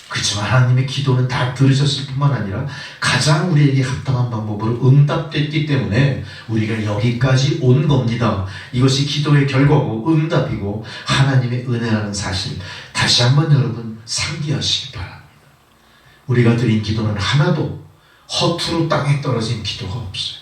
그렇지만 하나님의 기도는 다 들으셨을 뿐만 아니라 가장 우리에게 합당한 방법으로 응답됐기 때문에 우리가 여기까지 온 겁니다. 이것이 기도의 결과고 응답이고 하나님의 은혜라는 사실 다시 한번 여러분 상기하시기 바랍니다. 우리가 드린 기도는 하나도 허투루 땅에 떨어진 기도가 없어요.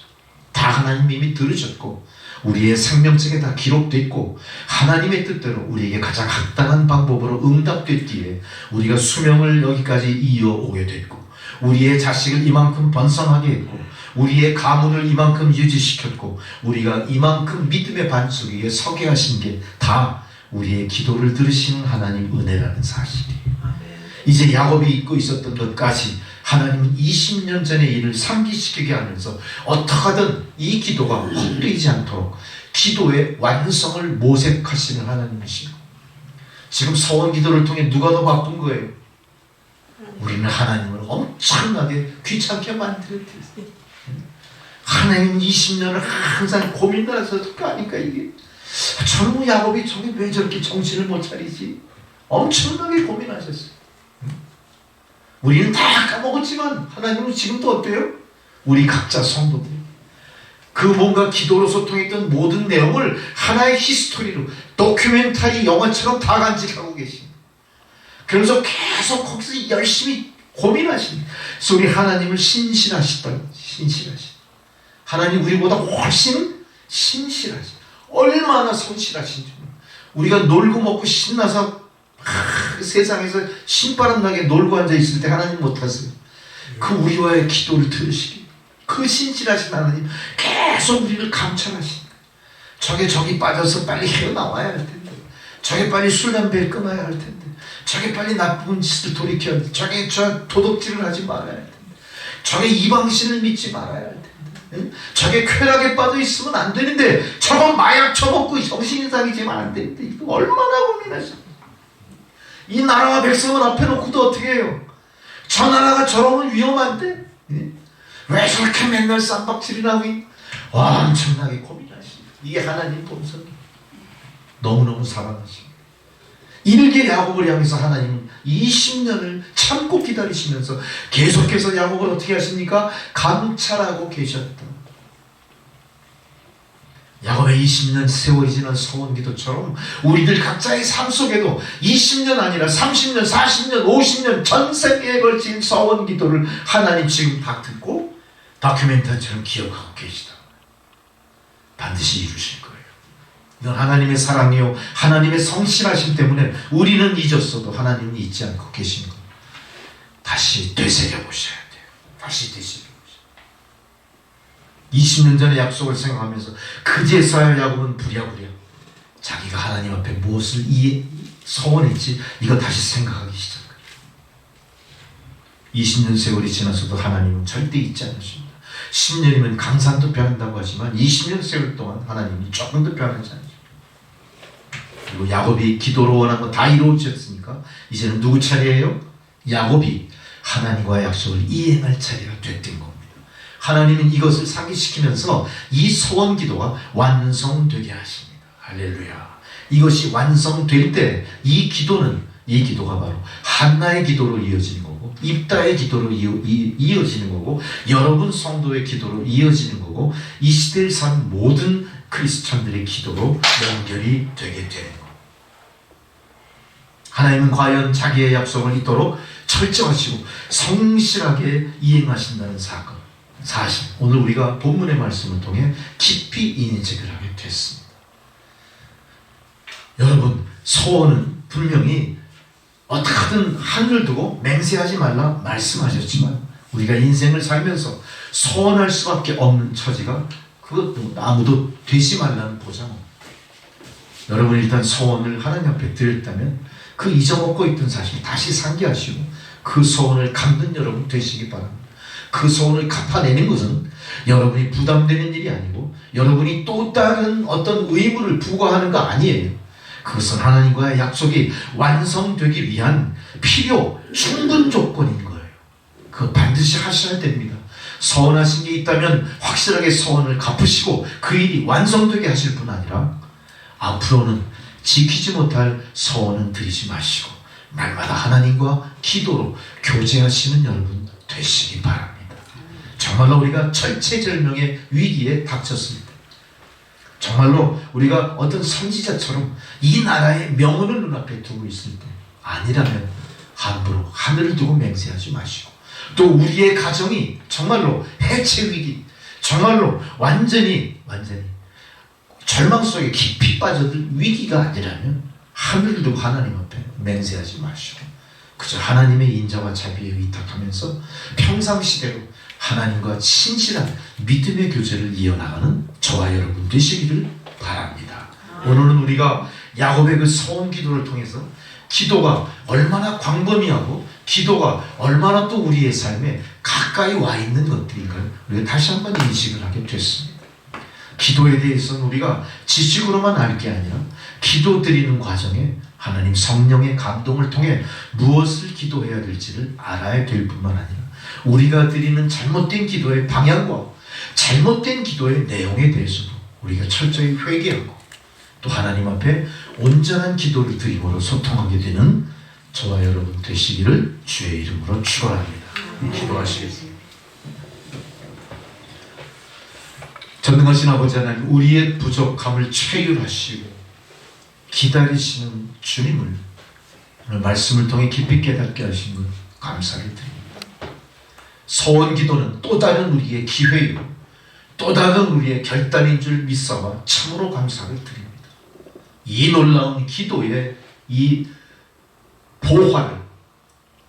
다 하나님 이미 들으셨고 우리의 생명책에 다 기록됐고 하나님의 뜻대로 우리에게 가장 합당한 방법으로 응답됐기에 우리가 수명을 여기까지 이어오게 됐고 우리의 자식을 이만큼 번성하게 했고 우리의 가문을 이만큼 유지시켰고 우리가 이만큼 믿음의 반석 위에 서게 하신 게 다 우리의 기도를 들으시는 하나님 은혜라는 사실이에요. 이제 야곱이 잊고 있었던 것까지 하나님은 20년 전의 일을 상기시키게 하면서 어떻게 하든 이 기도가 헛되지 않도록 기도의 완성을 모색하시는 하나님이시고 지금 서원 기도를 통해 누가 더 바쁜 거예요? 우리는 하나님을 엄청나게 귀찮게 만들었어요. 하나님은 20년을 항상 고민을 해서 하니까 이게 저놈의 야곱이 저게 왜 저렇게 정신을 못 차리지? 엄청나게 고민하셨어요. 우리는 다 까먹었지만 하나님은 지금도 어때요? 우리 각자 성도들 그 뭔가 기도로 소통했던 모든 내용을 하나의 히스토리로 다큐멘터리 영화처럼 다 간직하고 계십니다. 그러면서 계속 거기서 열심히 고민하십니다. 그래서 우리 하나님을 신실하시다. 하나님 우리보다 훨씬 신실하시. 얼마나 성실하신지. 우리가 놀고 먹고 신나서 세상에서 신바람 나게 놀고 앉아있을 때 하나님 못하세요. 그 우리와의 기도를 들으시기 그 신실하신 하나님 계속 우리를 감찰하시니까 저기 빠져서 빨리 헤어나와야 할 텐데 저게 빨리 술 담배를 끊어야 할 텐데 저게 빨리 나쁜 짓을 돌이켜야 할 텐데 저게 저 도덕질을 하지 말아야 할 텐데 저게 이방신을 믿지 말아야 할 텐데 응? 저게 쾌락에 빠져 있으면 안 되는데 저거 마약 처먹고 정신 이상이지만 안 되는데 이거 얼마나 고민하십니까? 이 나라와 백성을 앞에 놓고도 어떻게 해요? 저 나라가 저러면 위험한데? 예? 왜 저렇게 맨날 쌈박질이나 하고 엄청나게 고민하십니다. 이게 하나님 본성이에요. 너무너무 사랑하십니다. 이르게 야곱을 향해서 하나님은 20년을 참고 기다리시면서 계속해서 야곱을 어떻게 하십니까? 감찰하고 계셨다. 야곱의 20년 세월이 지난 서원기도처럼 우리들 각자의 삶 속에도 20년 아니라 30년, 40년, 50년 전 세계에 걸친 서원기도를 하나님 지금 다 듣고 다큐멘터리처럼 기억하고 계시다. 반드시 이루실 거예요. 이건 하나님의 사랑이요 하나님의 성실하심 때문에 우리는 잊었어도 하나님은 잊지 않고 계신 겁니다. 다시 되새겨 보셔야 돼요. 다시 되새겨 보셔야 돼요. 20년 전의 약속을 생각하면서 그제서야 야곱은 부랴부랴 자기가 하나님 앞에 무엇을 서원했지 이거 다시 생각하기 시작해요. 20년 세월이 지나서도 하나님은 절대 잊지 않으십니다. 10년이면 강산도 변한다고 하지만 20년 세월 동안 하나님이 조금 더 변하지 않으십니다. 그리고 야곱이 기도로 원한 거 다 이루어졌으니까 이제는 누구 차례예요? 야곱이 하나님과의 약속을 이행할 차례가 됐던 겁니다. 하나님은 이것을 상기시키면서 이 소원 기도가 완성되게 하십니다. 할렐루야. 이것이 완성될 때 이 기도가 바로 한나의 기도로 이어지는 거고 입다의 기도로 이어지는 거고 여러분 성도의 기도로 이어지는 거고 이 시대를 산 모든 크리스천들의 기도로 연결이 되게 되는 거. 하나님은 과연 자기의 약속을 이토록 철저하시고 성실하게 이행하신다는 사실 오늘 우리가 본문의 말씀을 통해 깊이 인식을 하게 됐습니다. 여러분 소원은 분명히 어떻게든 하늘을 두고 맹세하지 말라 말씀하셨지만 우리가 인생을 살면서 소원할 수밖에 없는 처지가 그것도 아무도 되지 말라는 보장은 여러분 일단 소원을 하나님 앞에 드렸다면 그 잊어먹고 있던 사실 다시 상기하시고 그 소원을 갚는 여러분 되시기 바랍니다. 그 소원을 갚아내는 것은 여러분이 부담되는 일이 아니고 여러분이 또 다른 어떤 의무를 부과하는 거 아니에요. 그것은 하나님과의 약속이 완성되기 위한 필요, 충분 조건인 거예요. 그거 반드시 하셔야 됩니다. 서원하신 게 있다면 확실하게 서원을 갚으시고 그 일이 완성되게 하실 뿐 아니라 앞으로는 지키지 못할 서원은 드리지 마시고 날마다 하나님과 기도로 교제하시는 여러분 되시기 바랍니다. 정말로 우리가 절체절명의 위기에 닥쳤습니다. 정말로 우리가 어떤 선지자처럼 이 나라의 명운을 눈앞에 두고 있을 때 아니라면 함부로 하늘을 두고 맹세하지 마시고, 또 우리의 가정이 정말로 해체 위기, 정말로 완전히 절망 속에 깊이 빠져들 위기가 아니라면 하늘을 두고 하나님 앞에 맹세하지 마시고 그저 하나님의 인자와 자비에 위탁하면서 평상시대로 하나님과 신실한 믿음의 교제를 이어나가는 저와 여러분 되시기를 바랍니다. 오늘은 우리가 야곱의 그 소원 기도를 통해서 기도가 얼마나 광범위하고 기도가 얼마나 또 우리의 삶에 가까이 와 있는 것들인가를 우리가 다시 한번 인식을 하게 됐습니다. 기도에 대해서는 우리가 지식으로만 알 게 아니라 기도 드리는 과정에 하나님 성령의 감동을 통해 무엇을 기도해야 될지를 알아야 될 뿐만 아니라 우리가 드리는 잘못된 기도의 방향과 잘못된 기도의 내용에 대해서도 우리가 철저히 회개하고 또 하나님 앞에 온전한 기도를 드림으로 소통하게 되는 저와 여러분 되시기를 주의 이름으로 축원합니다. 기도하시겠습니다. 전능하신 아버지 하나님, 우리의 부족함을 체휼하시고 기다리시는 주님을 오늘 말씀을 통해 깊이 깨닫게 하신 것 감사를 드립니다. 소원 기도는 또 다른 우리의 기회요, 또 다른 우리의 결단인 줄 믿사와 참으로 감사를 드립니다. 이 놀라운 기도의 이 보화를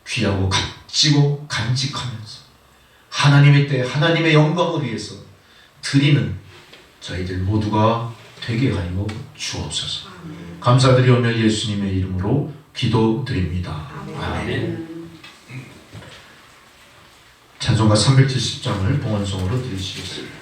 귀하고 값지고 간직하면서 하나님의 때 하나님의 영광을 위해서 드리는 저희들 모두가 되게 하여 주옵소서. 감사드리오며 예수님의 이름으로 기도드립니다. 아멘. 찬송가 370장을 봉헌송으로 드리시겠습니다.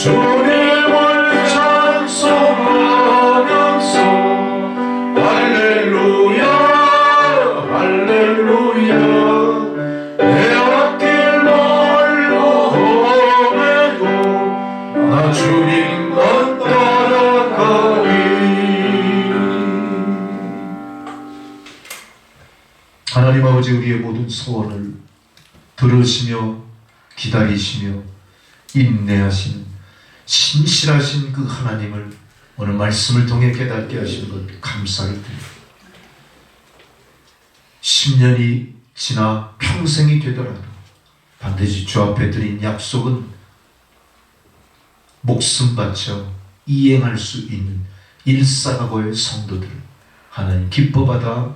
주님을 찬송하면서 할렐루야 우리의 모든 소원을 들으시며 기다리시며 인내하시는 신실하신 그 하나님을 오늘 말씀을 통해 깨닫게 하시는 것 감사를 드립니다. 10년이 지나 평생이 되더라도 반드시 주 앞에 드린 약속은 목숨 바쳐 이행할 수 있는 일사각오의 성도들을 하나님 기뻐 받아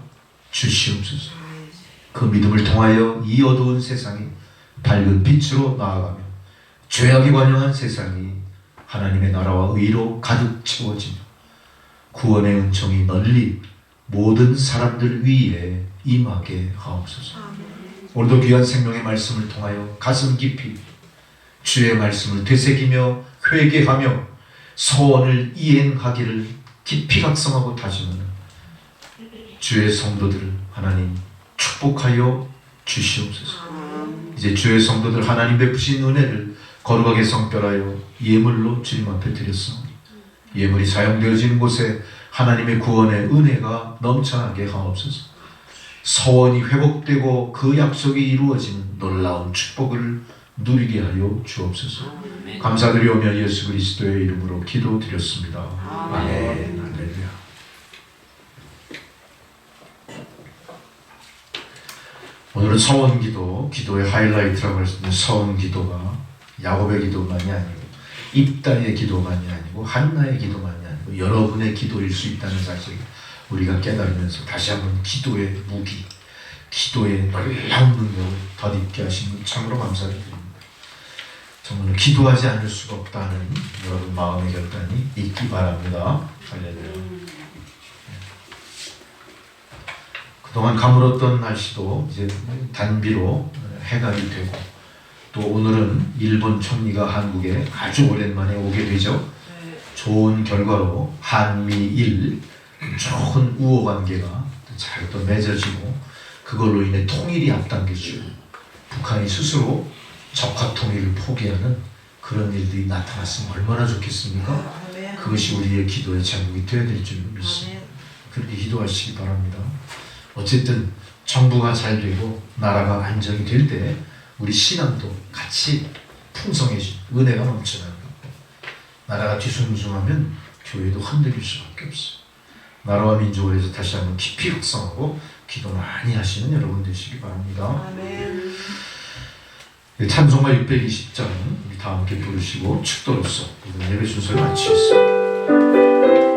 주시옵소서. 그 믿음을 통하여 이 어두운 세상이 밝은 빛으로 나아가며 죄악이 관영한 세상이 하나님의 나라와 의로 가득 채워지며 구원의 은총이 널리 모든 사람들 위에 임하게 하옵소서. 오늘도 귀한 생명의 말씀을 통하여 가슴 깊이 주의 말씀을 되새기며 회개하며 소원을 이행하기를 깊이 각성하고 다짐하는 주의 성도들을 하나님 축복하여 주시옵소서. 이제 주의 성도들 하나님 베푸신 은혜를 거룩하게 성별하여 예물로 주님 앞에 드렸사오니 예물이 사용되어지는 곳에 하나님의 구원의 은혜가 넘쳐나게 하옵소서. 소원이 회복되고 그 약속이 이루어지는 놀라운 축복을 누리게 하여 주옵소서. 감사드리오며 예수 그리스도의 이름으로 기도드렸습니다. 아멘. 할렐루야. 오늘은 서원기도, 기도의 하이라이트라고 할 수 있는 서원기도가 야곱의 기도만이 아니고 입다의 기도만이 아니고 한나의 기도만이 아니고 여러분의 기도일 수 있다는 사실을 우리가 깨달으면서 다시 한번 기도의 무기, 기도의 놀라운 능력을 덧입게 하시는 참으로 감사를 드립니다. 정말 기도하지 않을 수가 없다는 여러분 마음의 결단이 있기 바랍니다. 할렐루야. 그동안 가물었던 날씨도 이제 단비로 해갈이 되고 또 오늘은 일본 총리가 한국에 아주 오랜만에 오게 되죠. 좋은 결과로 한미일 좋은 우호 관계가 잘 또 맺어지고 그걸로 인해 통일이 앞당겨지고 북한이 스스로 적화 통일을 포기하는 그런 일들이 나타났으면 얼마나 좋겠습니까? 그것이 우리의 기도의 제목이 되어야 될 줄 믿습니다. 그렇게 기도하시기 바랍니다. 어쨌든 정부가 잘 되고 나라가 안정이 될 때 우리 신앙도 같이 풍성해지고 은혜가 넘쳐나는 거고 나라가 뒤숭숭하면 교회도 흔들릴 수밖에 없어요. 나라와 민족을 위해서 다시 한번 깊이 확성하고 기도 많이 하시는 여러분 되시기 바랍니다. 아멘. 찬송가 620장 우리 다 함께 부르시고 축도로서 이번 예배 순서를 마치겠습니다.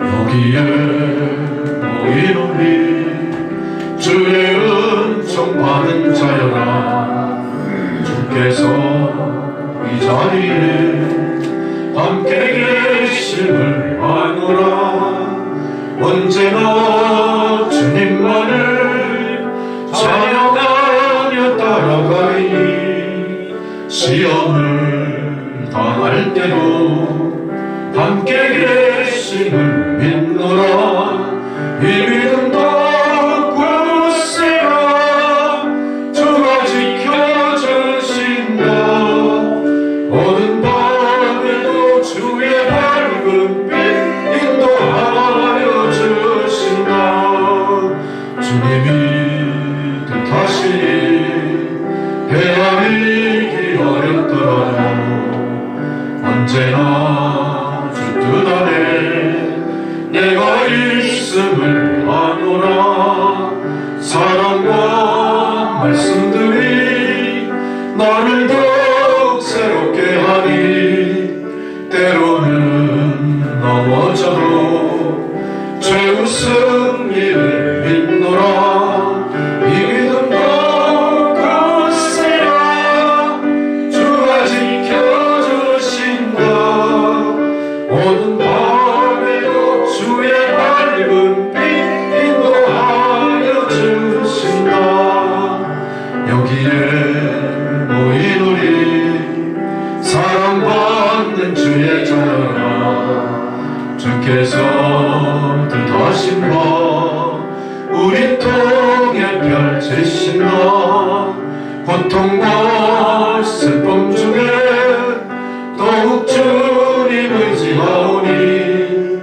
여기에 모인 우리 주의 은총 받은 자여라 주께서 이 자리에 함께 계심을 아노라 언제나 주님만을 찬양하며 따라가리 시험을 당할 때도 함께 계심을 믿노라 이 믿음도 굳세라 주가 지켜주신다 어느 밤에도 주의 밝은 빛 인도하여 주신다 주님이 뜻하시니 헤아리기 어렵더라도 언제나 주 뜻 안에 내가 있음을 아노라 사랑과 말씀들이 나를 더욱 새롭게 하니 때로는 넘어져도 최후 승리를 믿노라 이 믿음도 굳세라 주가 지켜주신다 오는 밤에도 주의 밝은 빛 인도하여 주신다 여기에 모인 우리 사랑받는 주의 자녀라 주께서 뜻하신 바 우리 통에 펼치신다 고통과 슬픔 중에 더욱 주님 의지하오니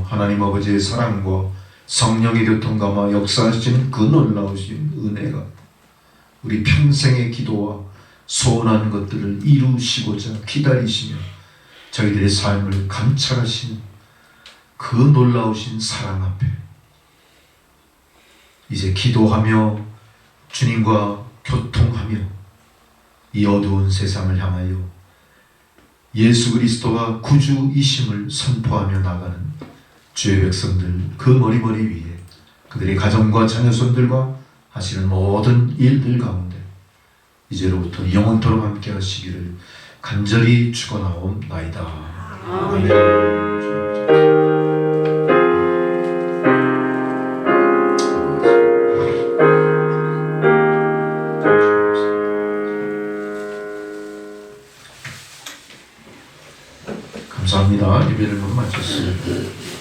하나님 아버지의 사랑과 성령의 교통감화 역사하시는 그 놀라우신 은혜가 우리 평생의 기도와 소원하는 것들을 이루시고자 기다리시며 저희들의 삶을 감찰하시는 그 놀라우신 사랑 앞에 이제 기도하며 주님과 교통하며 이 어두운 세상을 향하여 예수 그리스도가 구주이심을 선포하며 나가는 주의 백성들 그 머리머리 위에 그들의 가정과 자녀손들과 하시는 모든 일들 가운데 이제로부터 영원토록 함께 하시기를 간절히 축원하옵나이다. 아멘. 감사합니다. 예배를 모두 마쳤습니다.